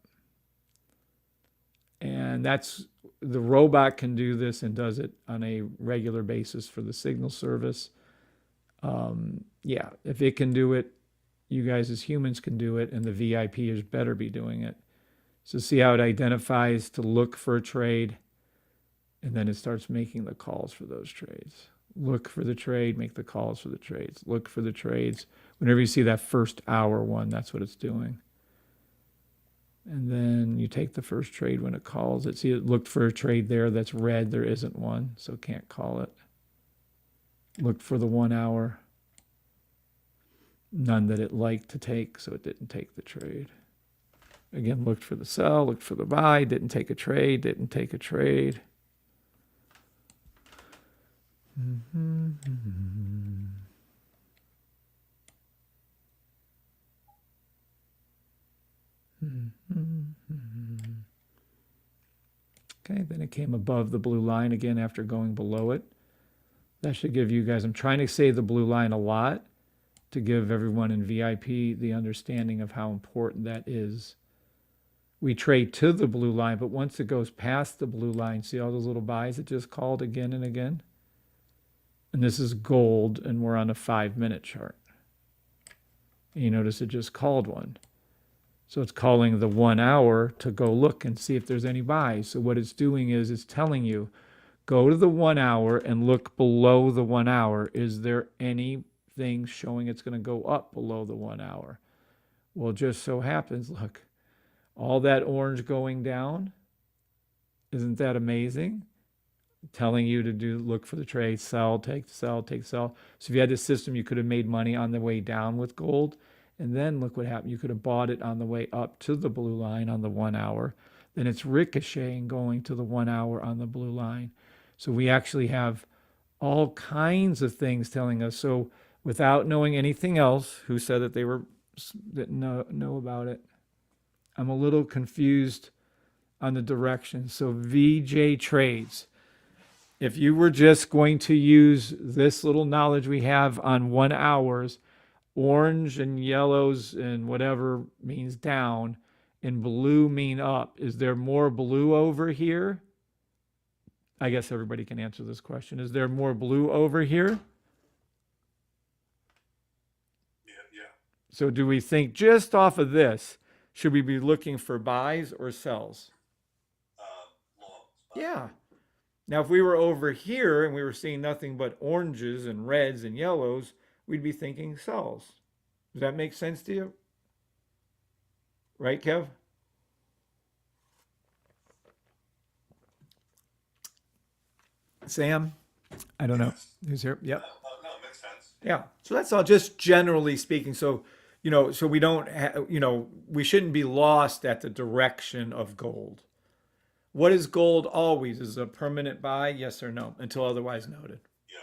And that's, the robot can do this and does it on a regular basis for the signal service. Yeah, if it can do it, you guys as humans can do it, and the VIPers better be doing it. So see how it identifies to look for a trade, and then it starts making the calls for those trades. Look for the trade, make the calls for the trades. Look for the trades. Whenever you see that first hour one, that's what it's doing. And then you take the first trade when it calls it. See, it looked for a trade there that's red. There isn't one, so can't call it. Looked for the 1 hour. None that it liked to take, so it didn't take the trade. Again, looked for the sell, looked for the buy, didn't take a trade, didn't take a trade. Okay, then it came above the blue line again after going below it. That should give you guys, I'm trying to say the blue line a lot to give everyone in VIP the understanding of how important that is. We trade to the blue line, but once it goes past the blue line, see all those little buys it just called again and again? And this is gold, and we're on a 5-minute chart. And you notice it just called one. So it's calling the 1 hour to go look and see if there's any buys. So what it's doing is it's telling you, go to the 1 hour and look below the 1 hour. Is there anything showing it's going to go up below the 1 hour? Well, it just so happens, look, all that orange going down, isn't that amazing? Telling you to look for the trade, sell, take, sell, take, sell. So if you had this system, you could have made money on the way down with gold. And then look what happened. You could have bought it on the way up to the blue line on the 1 hour. Then it's ricocheting going to the 1 hour on the blue line. So we actually have all kinds of things telling us. So without knowing anything else, who said that they didn't know about it? I'm a little confused on the direction. So VJ Trades. If you were just going to use this little knowledge we have on 1 hours, orange and yellows and whatever means down, and blue mean up. Is there more blue over here? I guess everybody can answer this question. Is there more blue over here? Yeah. So do we think just off of this, should we be looking for buys or sells? Longs. Yeah. Now, if we were over here and we were seeing nothing but oranges and reds and yellows, we'd be thinking sells. Does that make sense to you? Right, Kev? Sam? I don't know. Who's here? Yep. No, it makes sense. Yeah. So that's all just generally speaking. So, so we don't, we shouldn't be lost at the direction of gold. What is gold always? Is it a permanent buy? Yes or no? Until otherwise noted. Yeah.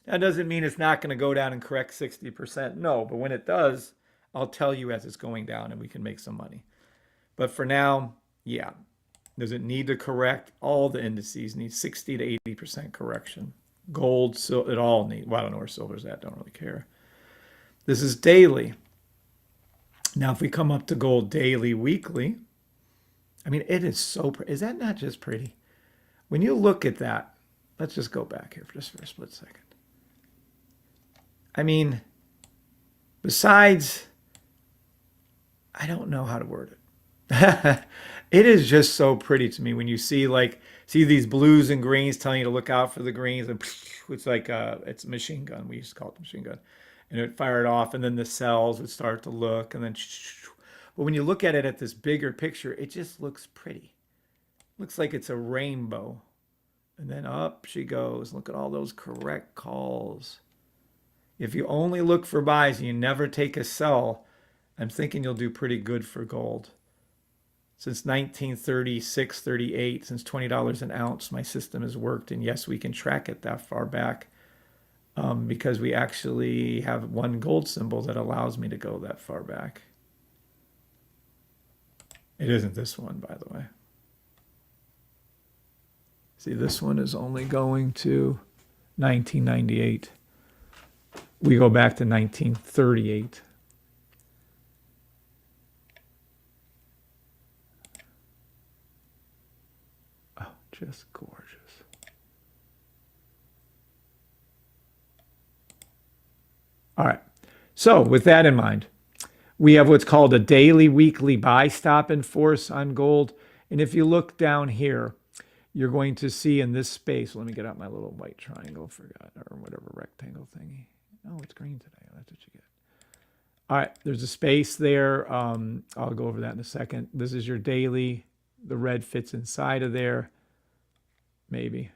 That doesn't mean it's not going to go down and correct 60%. No, but when it does, I'll tell you as it's going down and we can make some money. But for now, yeah. Does it need to correct? All the indices need 60 to 80% correction. Gold, it all need. Well, I don't know where silver's at. Don't really care. This is daily. Now, if we come up to gold daily, weekly, I mean, it is so pretty. Is that not just pretty? When you look at that, let's just go back here for a split second. I mean, besides, I don't know how to word it. It is just so pretty to me when you see these blues and greens telling you to look out for the greens, and it's like it's a machine gun. We used to call it the machine gun, and it would fire it off, and then the cells would start to look, and then. But when you look at it at this bigger picture, it just looks pretty. Looks like it's a rainbow. And then up she goes. Look at all those correct calls. If you only look for buys and you never take a sell, I'm thinking you'll do pretty good for gold. Since 1936, 38, since $20 an ounce, my system has worked. And yes, we can track it that far back because we actually have one gold symbol that allows me to go that far back. It isn't this one, by the way. See, this one is only going to 1998. We go back to 1938. Oh, just gorgeous. All right. So with that in mind, we have what's called a daily, weekly buy, stop, and force on gold. And if you look down here, you're going to see in this space, let me get out my little white triangle, forgot, or whatever rectangle thingy. Oh, it's green today. That's what you get. All right, there's a space there. I'll go over that in a second. This is your daily. The red fits inside of there, maybe.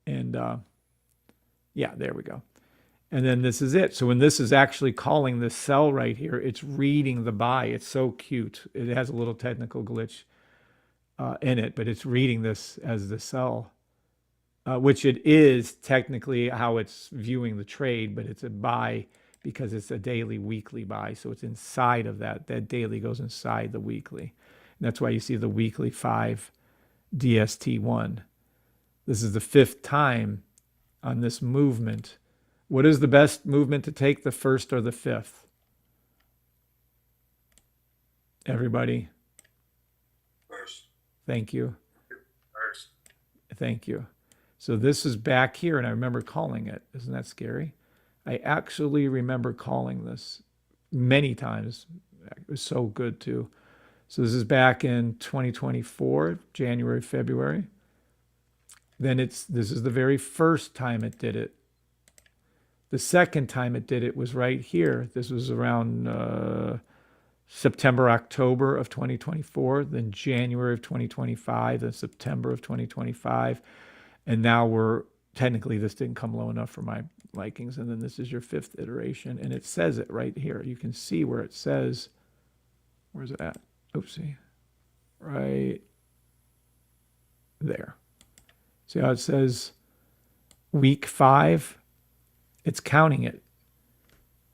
And yeah, there we go. And then this is it. So when this is actually calling this cell right here, it's reading the buy. It's so cute. It has a little technical glitch in it, but it's reading this as the cell, which it is technically how it's viewing the trade, but it's a buy because it's a daily, weekly buy. So it's inside of that. That daily goes inside the weekly. And that's why you see the weekly 5 DST1. This is the 5th time on this movement. What is the best movement to take, the 1st or the 5th? Everybody? First. Thank you. First. Thank you. So this is back here, and I remember calling it. Isn't that scary? I actually remember calling this many times. It was so good, too. So this is back in 2024, January, February. Then this is the very first time it did it. The second time it did it was right here. This was around September, October of 2024, then January of 2025, then September of 2025. And now technically this didn't come low enough for my likings. And then this is your 5th iteration. And it says it right here. You can see where it says, where's it at? Oopsie. Right there. See how it says week 5? It's counting it.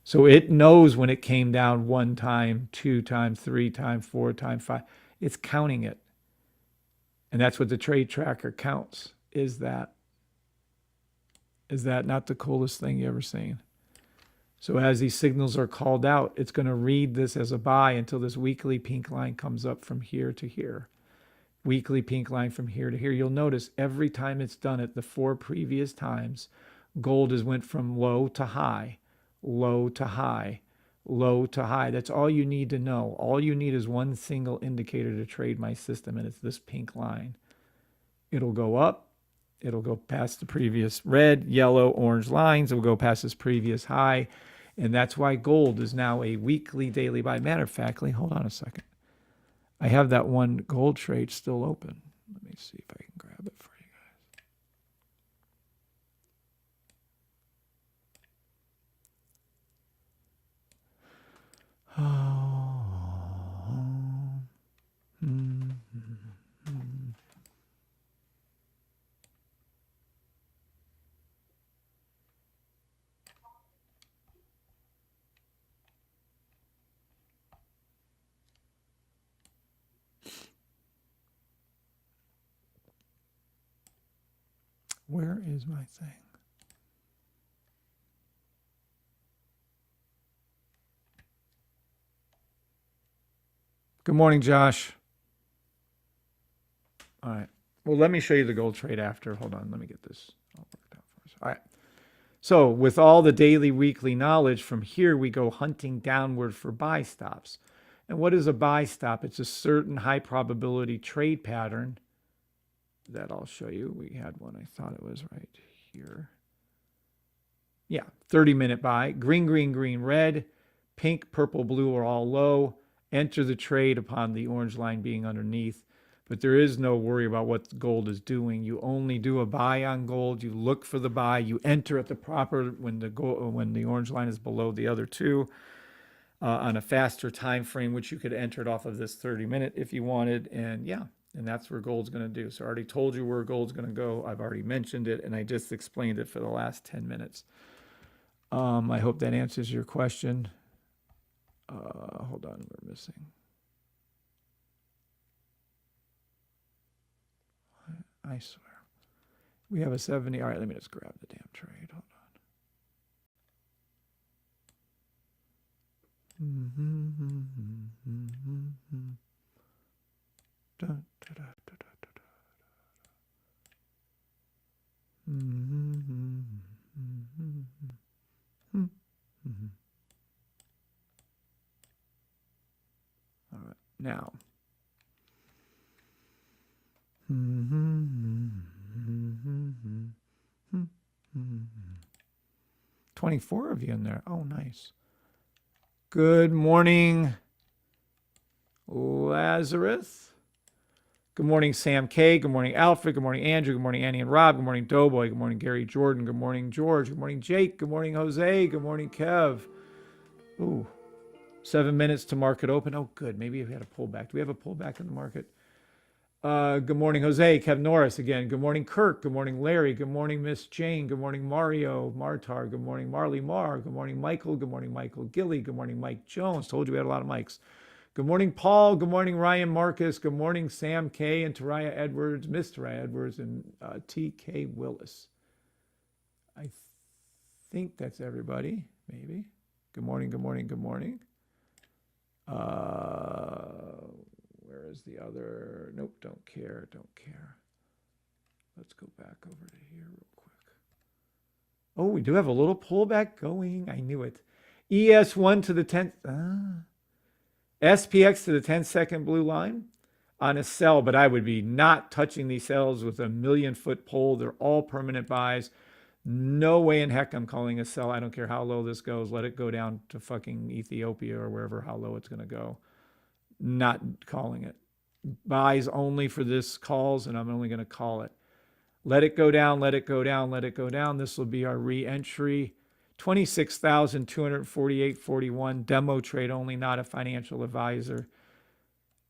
So it knows when it came down 1 time, 2 times, 3 times, 4 times, 5. It's counting it. And that's what the trade tracker counts. Is that not the coolest thing you ever seen? So as these signals are called out, it's going to read this as a buy until this weekly pink line comes up from here to here. Weekly pink line from here to here. You'll notice every time it's done it, the 4 previous times, gold has went from low to high, low to high, low to high. That's all you need to know. All you need is one single indicator to trade my system, and it's this pink line. It'll go up. It'll go past the previous red, yellow, orange lines. It'll go past this previous high. And that's why gold is now a weekly, daily buy. Matter of fact, hold on a second. I have that one gold trade still open. Let me see if I can grab it for you guys. Where is my thing? Good morning, Josh. All right. Well, let me show you the gold trade after. Hold on. Let me get this all worked out for us. All right. So with all the daily, weekly knowledge, from here we go hunting downward for buy stops. And what is a buy stop? It's a certain high probability trade pattern that I'll show you. We had one. I thought it was right here. Yeah, 30-minute buy. Green, green, green, red. Pink, purple, blue are all low. Enter the trade upon the orange line being underneath. But there is no worry about what gold is doing. You only do a buy on gold. You look for the buy. You enter at the proper when the orange line is below the other two. on a faster time frame, which you could enter it off of this 30-minute if you wanted. And yeah, and that's where gold's going to do. So I already told you where gold's going to go. I've already mentioned it, and I just explained it for the last 10 minutes. I hope that answers your question. Hold on, we're missing. I swear. We have a 70. All right, let me just grab the damn trade. Hold on. Da, da, da, da, da, da, da. All right, now. 24 of you in there. Oh, nice. Good morning, Lazarus. Good morning, Sam K. Good morning, Alfred. Good morning, Andrew. Good morning, Annie and Rob. Good morning, Doughboy. Good morning, Gary Jordan. Good morning, George. Good morning, Jake. Good morning, Jose. Good morning, Kev. Ooh, 7 minutes to market open. Oh, good. Maybe we had a pullback. Do we have a pullback in the market? Good morning, Jose. Kev Norris again. Good morning, Kirk. Good morning, Larry. Good morning, Miss Jane. Good morning, Mario Martar. Good morning, Marley Marr. Good morning, Michael. Good morning, Michael Gilly. Good morning, Mike Jones. Told you we had a lot of mics. Good morning, Paul. Good morning, Ryan Marcus. Good morning, Sam K. and Taraya Edwards, Miss Taraya Edwards, and T.K. Willis. I think that's everybody, maybe. Good morning, good morning, good morning. Where is the other? Nope, don't care, don't care. Let's go back over to here real quick. Oh, we do have a little pullback going. I knew it. ES1 to the 10th. SPX to the 10-second blue line on a sell, but I would be not touching these sells with a 1,000,000-foot pole. They're all permanent buys. No way in heck I'm calling a sell. I don't care how low this goes. Let it go down to fucking Ethiopia or wherever, how low it's going to go. Not calling it. Buys only for this calls, and I'm only going to call it. Let it go down, let it go down, let it go down. This will be our re-entry. 26,248.41. Demo trade only, not a financial advisor.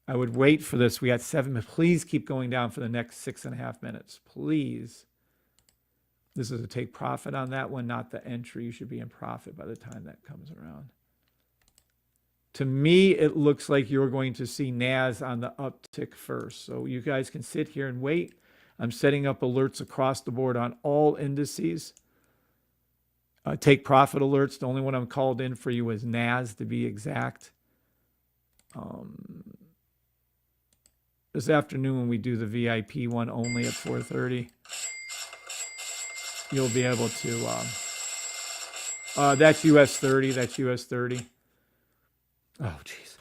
I would wait for this. We got 7. Please keep going down for the next 6.5 minutes. Please. This is a take profit on that one, not the entry. You should be in profit by the time that comes around. To me, it looks like you're going to see NAS on the uptick first. So you guys can sit here and wait. I'm setting up alerts across the board on all indices. Take profit alerts. The only one I'm called in for you is NAS, to be exact. This afternoon when we do the VIP one only at 4:30, you'll be able to... that's US 30. That's US 30. Oh, jeez.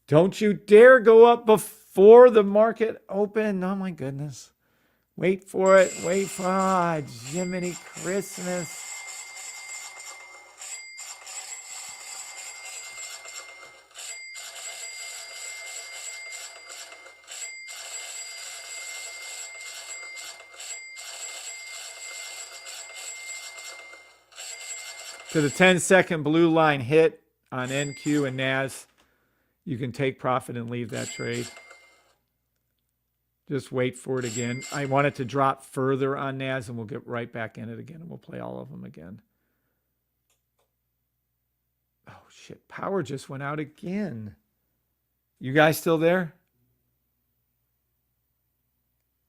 Don't you dare go up before the market open. Oh, my goodness. Wait for it. Wait for it. Jiminy Christmas. To the 10-second blue line hit on NQ and NAS, you can take profit and leave that trade. Just wait for it again. I want it to drop further on NAS, and we'll get right back in it again, and we'll play all of them again. Oh, shit. Power just went out again. You guys still there?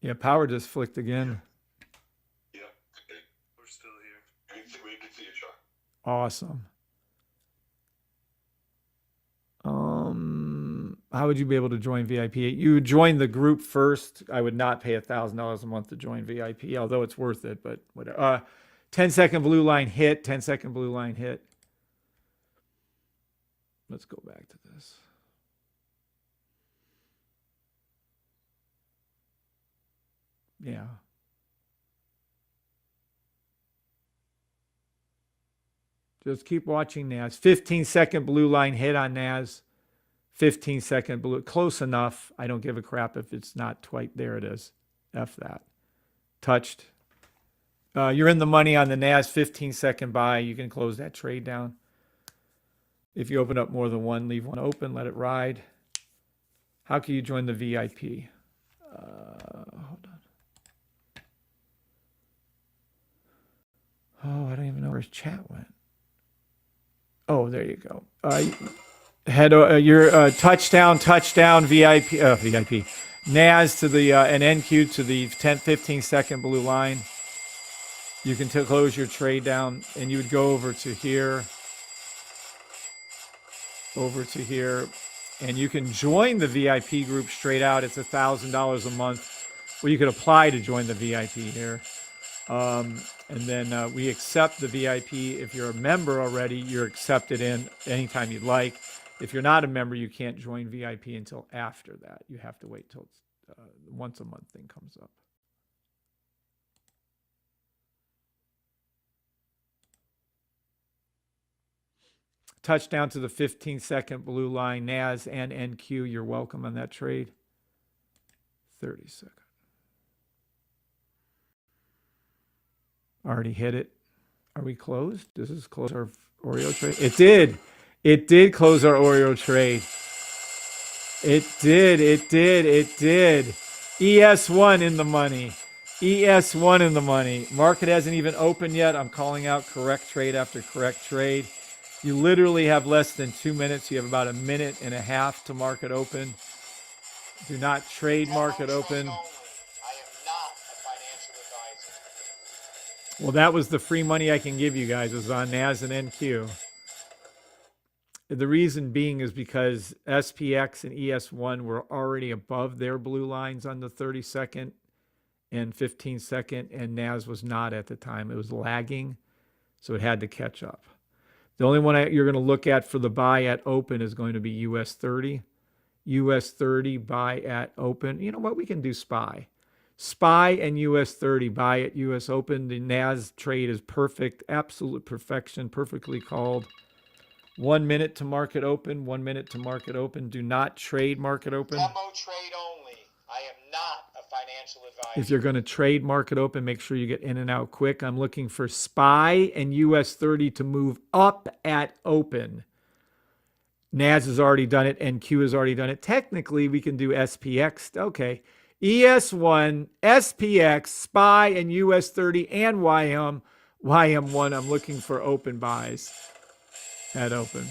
Yeah, power just flicked again. Yeah, okay. We're still here. We can see you, Chuck. Awesome. How would you be able to join VIP? You would join the group first. I would not pay $1,000 a month to join VIP, although it's worth it, but whatever. 10-second blue line hit, 10-second blue line hit. Let's go back to this. Yeah. Just keep watching NAS. 15-second blue line hit on NAS. 15-second blue. Close enough. I don't give a crap if it's not quite. There it is. F that. Touched. You're in the money on the NAS. 15-second buy. You can close that trade down. If you open up more than one, leave one open, let it ride. How can you join the VIP? Hold on. Oh, I don't even know where his chat went. Oh, there you go. Your touchdown VIP VIP. NAS to the and NQ to the 15 second blue line. You can close your trade down, and you would go over to here, and you can join the VIP group straight out. It's $1,000 a month. Well, you could apply to join the VIP here. And then we accept the VIP. If you're a member already, you're accepted in anytime you'd like. If you're not a member, you can't join VIP until after that. You have to wait till once a month thing comes up. Touchdown to the 15 second blue line, NAS and NQ. You're welcome on that trade. 30 seconds. Already hit it. Are we closed? Does this close our Oreo trade? It did. It did close our Oreo trade. It did. ES1 in the money. ES1 in the money. Market hasn't even opened yet. I'm calling out correct trade after correct trade. You literally have less than 2 minutes. You have about a minute and a half to market open. Do not trade market open. I am not a financial advisor. Well, that was the free money I can give you guys. It was on NAS and NQ. The reason being is because SPX and ES1 were already above their blue lines on the 30 second and 15 second, and NAS was not at the time. It was lagging, so it had to catch up. The only one you're going to look at for the buy at open is going to be US 30. US 30 buy at open. You know what? We can do SPY. SPY and US 30 buy at US open. The NAS trade is perfect, absolute perfection, perfectly called. 1 minute to market open, 1 minute to market open. Do not trade market open. Demo trade only. I am not a financial advisor. If you're going to trade market open, make sure you get in and out quick. I'm looking for SPY and US 30 to move up at open. NAS has already done it. NQ has already done it. Technically, we can do SPX. Okay. ES1, SPX, SPY, and US 30 and YM1. I'm looking for open buys at open.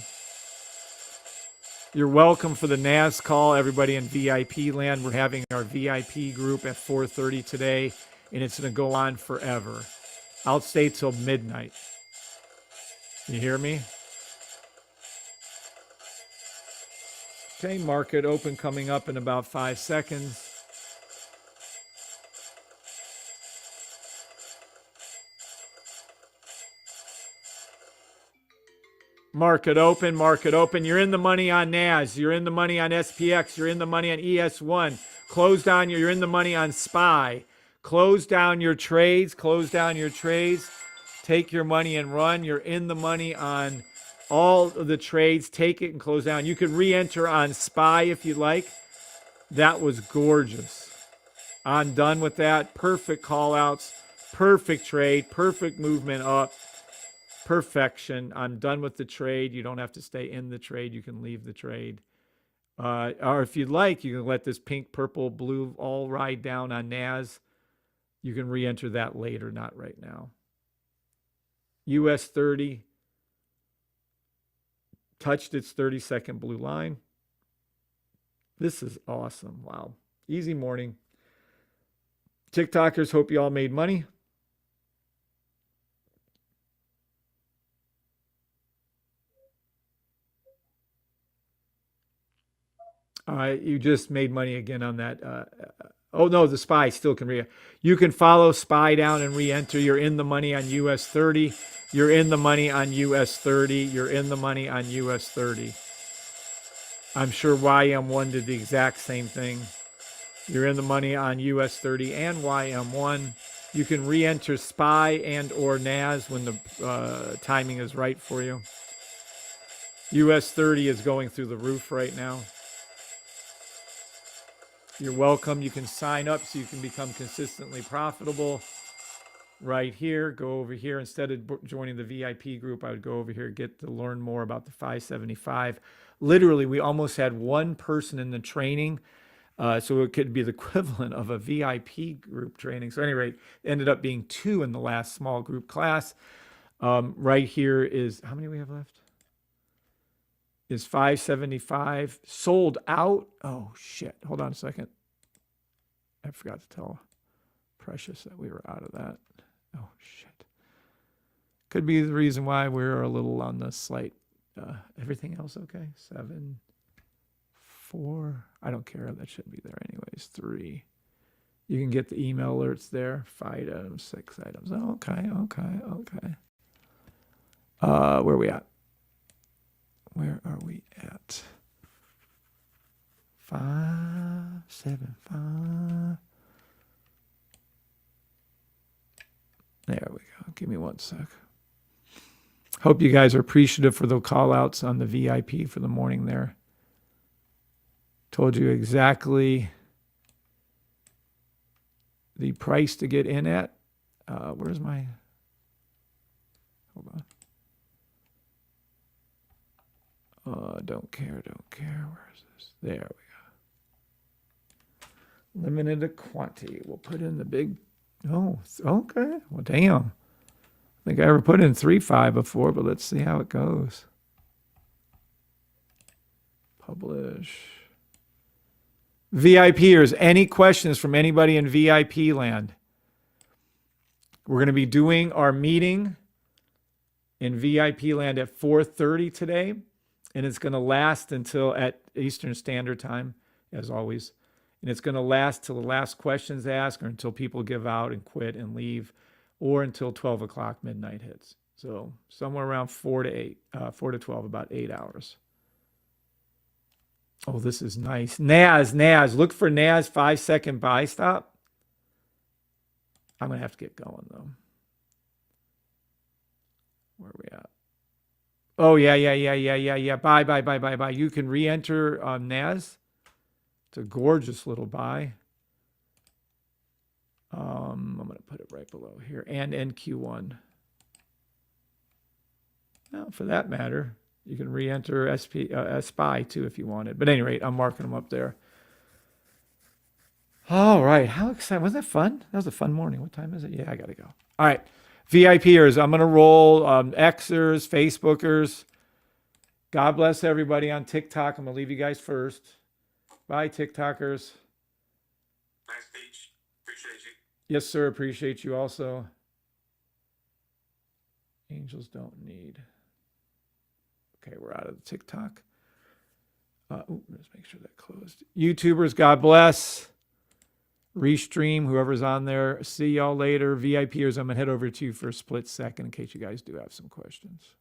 You're welcome for the NAS call, everybody in VIP land. We're having our VIP group at 4:30 today, and it's going to go on forever. I'll stay till midnight. You hear me? Okay, market open coming up in about 5 seconds. Market open, market open. You're in the money on NAS. You're in the money on SPX. You're in the money on ES1. Close down. You're in the money on SPY. Close down your trades. Close down your trades. Take your money and run. You're in the money on all of the trades. Take it and close down. You can re-enter on SPY if you like. That was gorgeous. I'm done with that. Perfect call outs. Perfect trade. Perfect movement up. Perfection. I'm done with the trade. You don't have to stay in the trade. You can leave the trade. Or if you'd like, you can let this pink, purple, blue all ride down on NAS. You can re-enter that later, not right now. US 30 touched its 30-second blue line. This is awesome. Wow. Easy morning. TikTokers, hope you all made money. You just made money again on that. Oh, no, the SPY still can you can follow SPY down and re-enter. You're in the money on US 30. You're in the money on US 30. You're in the money on US 30. I'm sure YM1 did the exact same thing. You're in the money on US 30 and YM1. You can re-enter SPY and or NAS when the timing is right for you. US 30 is going through the roof right now. You're welcome. You can sign up so you can become consistently profitable. right here, go over here. Instead of joining the VIP group, I would go over here, get to learn more about the 575. Literally, we almost had one person in the training. So it could be the equivalent of a VIP group training. So at any rate, it ended up being 2 in the last small group class. Right here is, how many we have left? Is 575 sold out? Oh, shit. Hold on a second. I forgot to tell Precious that we were out of that. Oh, shit. Could be the reason why we're a little on the slight. Everything else okay? 7, 4. I don't care. That should be there anyways. 3. You can get the email alerts there. 5 items, 6 items. Okay. Where are we at? Where are we at? 575. There we go. Give me one sec. Hope you guys are appreciative for the call outs on the VIP for the morning there. Told you exactly the price to get in at. Where's my, hold on. Don't care. Where is this? There we go. Limited quantity. We'll put in the big, oh, okay. Well, damn. I think I ever put in 3.5 before, but let's see how it goes. Publish. VIPers, any questions from anybody in VIP land? We're going to be doing our meeting in VIP land at 4:30 today, and it's going to last until at Eastern Standard Time, as always. And it's going to last till the last questions asked, or until people give out and quit and leave, or until 12 o'clock midnight hits. So somewhere around 4 to 12, about 8 hours. Oh, this is nice. Naz. Look for Naz 5-second buy stop. I'm going to have to get going, though. Where are we at? Oh, yeah. Buy. You can re-enter Naz. It's a gorgeous little buy. I'm going to put it right below here. And NQ1. Now, for that matter, you can re-enter SPY too if you wanted. But at any rate, I'm marking them up there. All right. How exciting. Wasn't that fun? That was a fun morning. What time is it? Yeah, I got to go. All right. VIPers, I'm going to roll Xers, Facebookers. God bless everybody on TikTok. I'm going to leave you guys first. Bye, TikTokers. Nice speech. Appreciate you. Yes, sir. Appreciate you also. Angels don't need. Okay, we're out of the TikTok. Let's make sure that closed. YouTubers, God bless. Restream, whoever's on there. See y'all later. VIPers, I'm going to head over to you for a split second in case you guys do have some questions.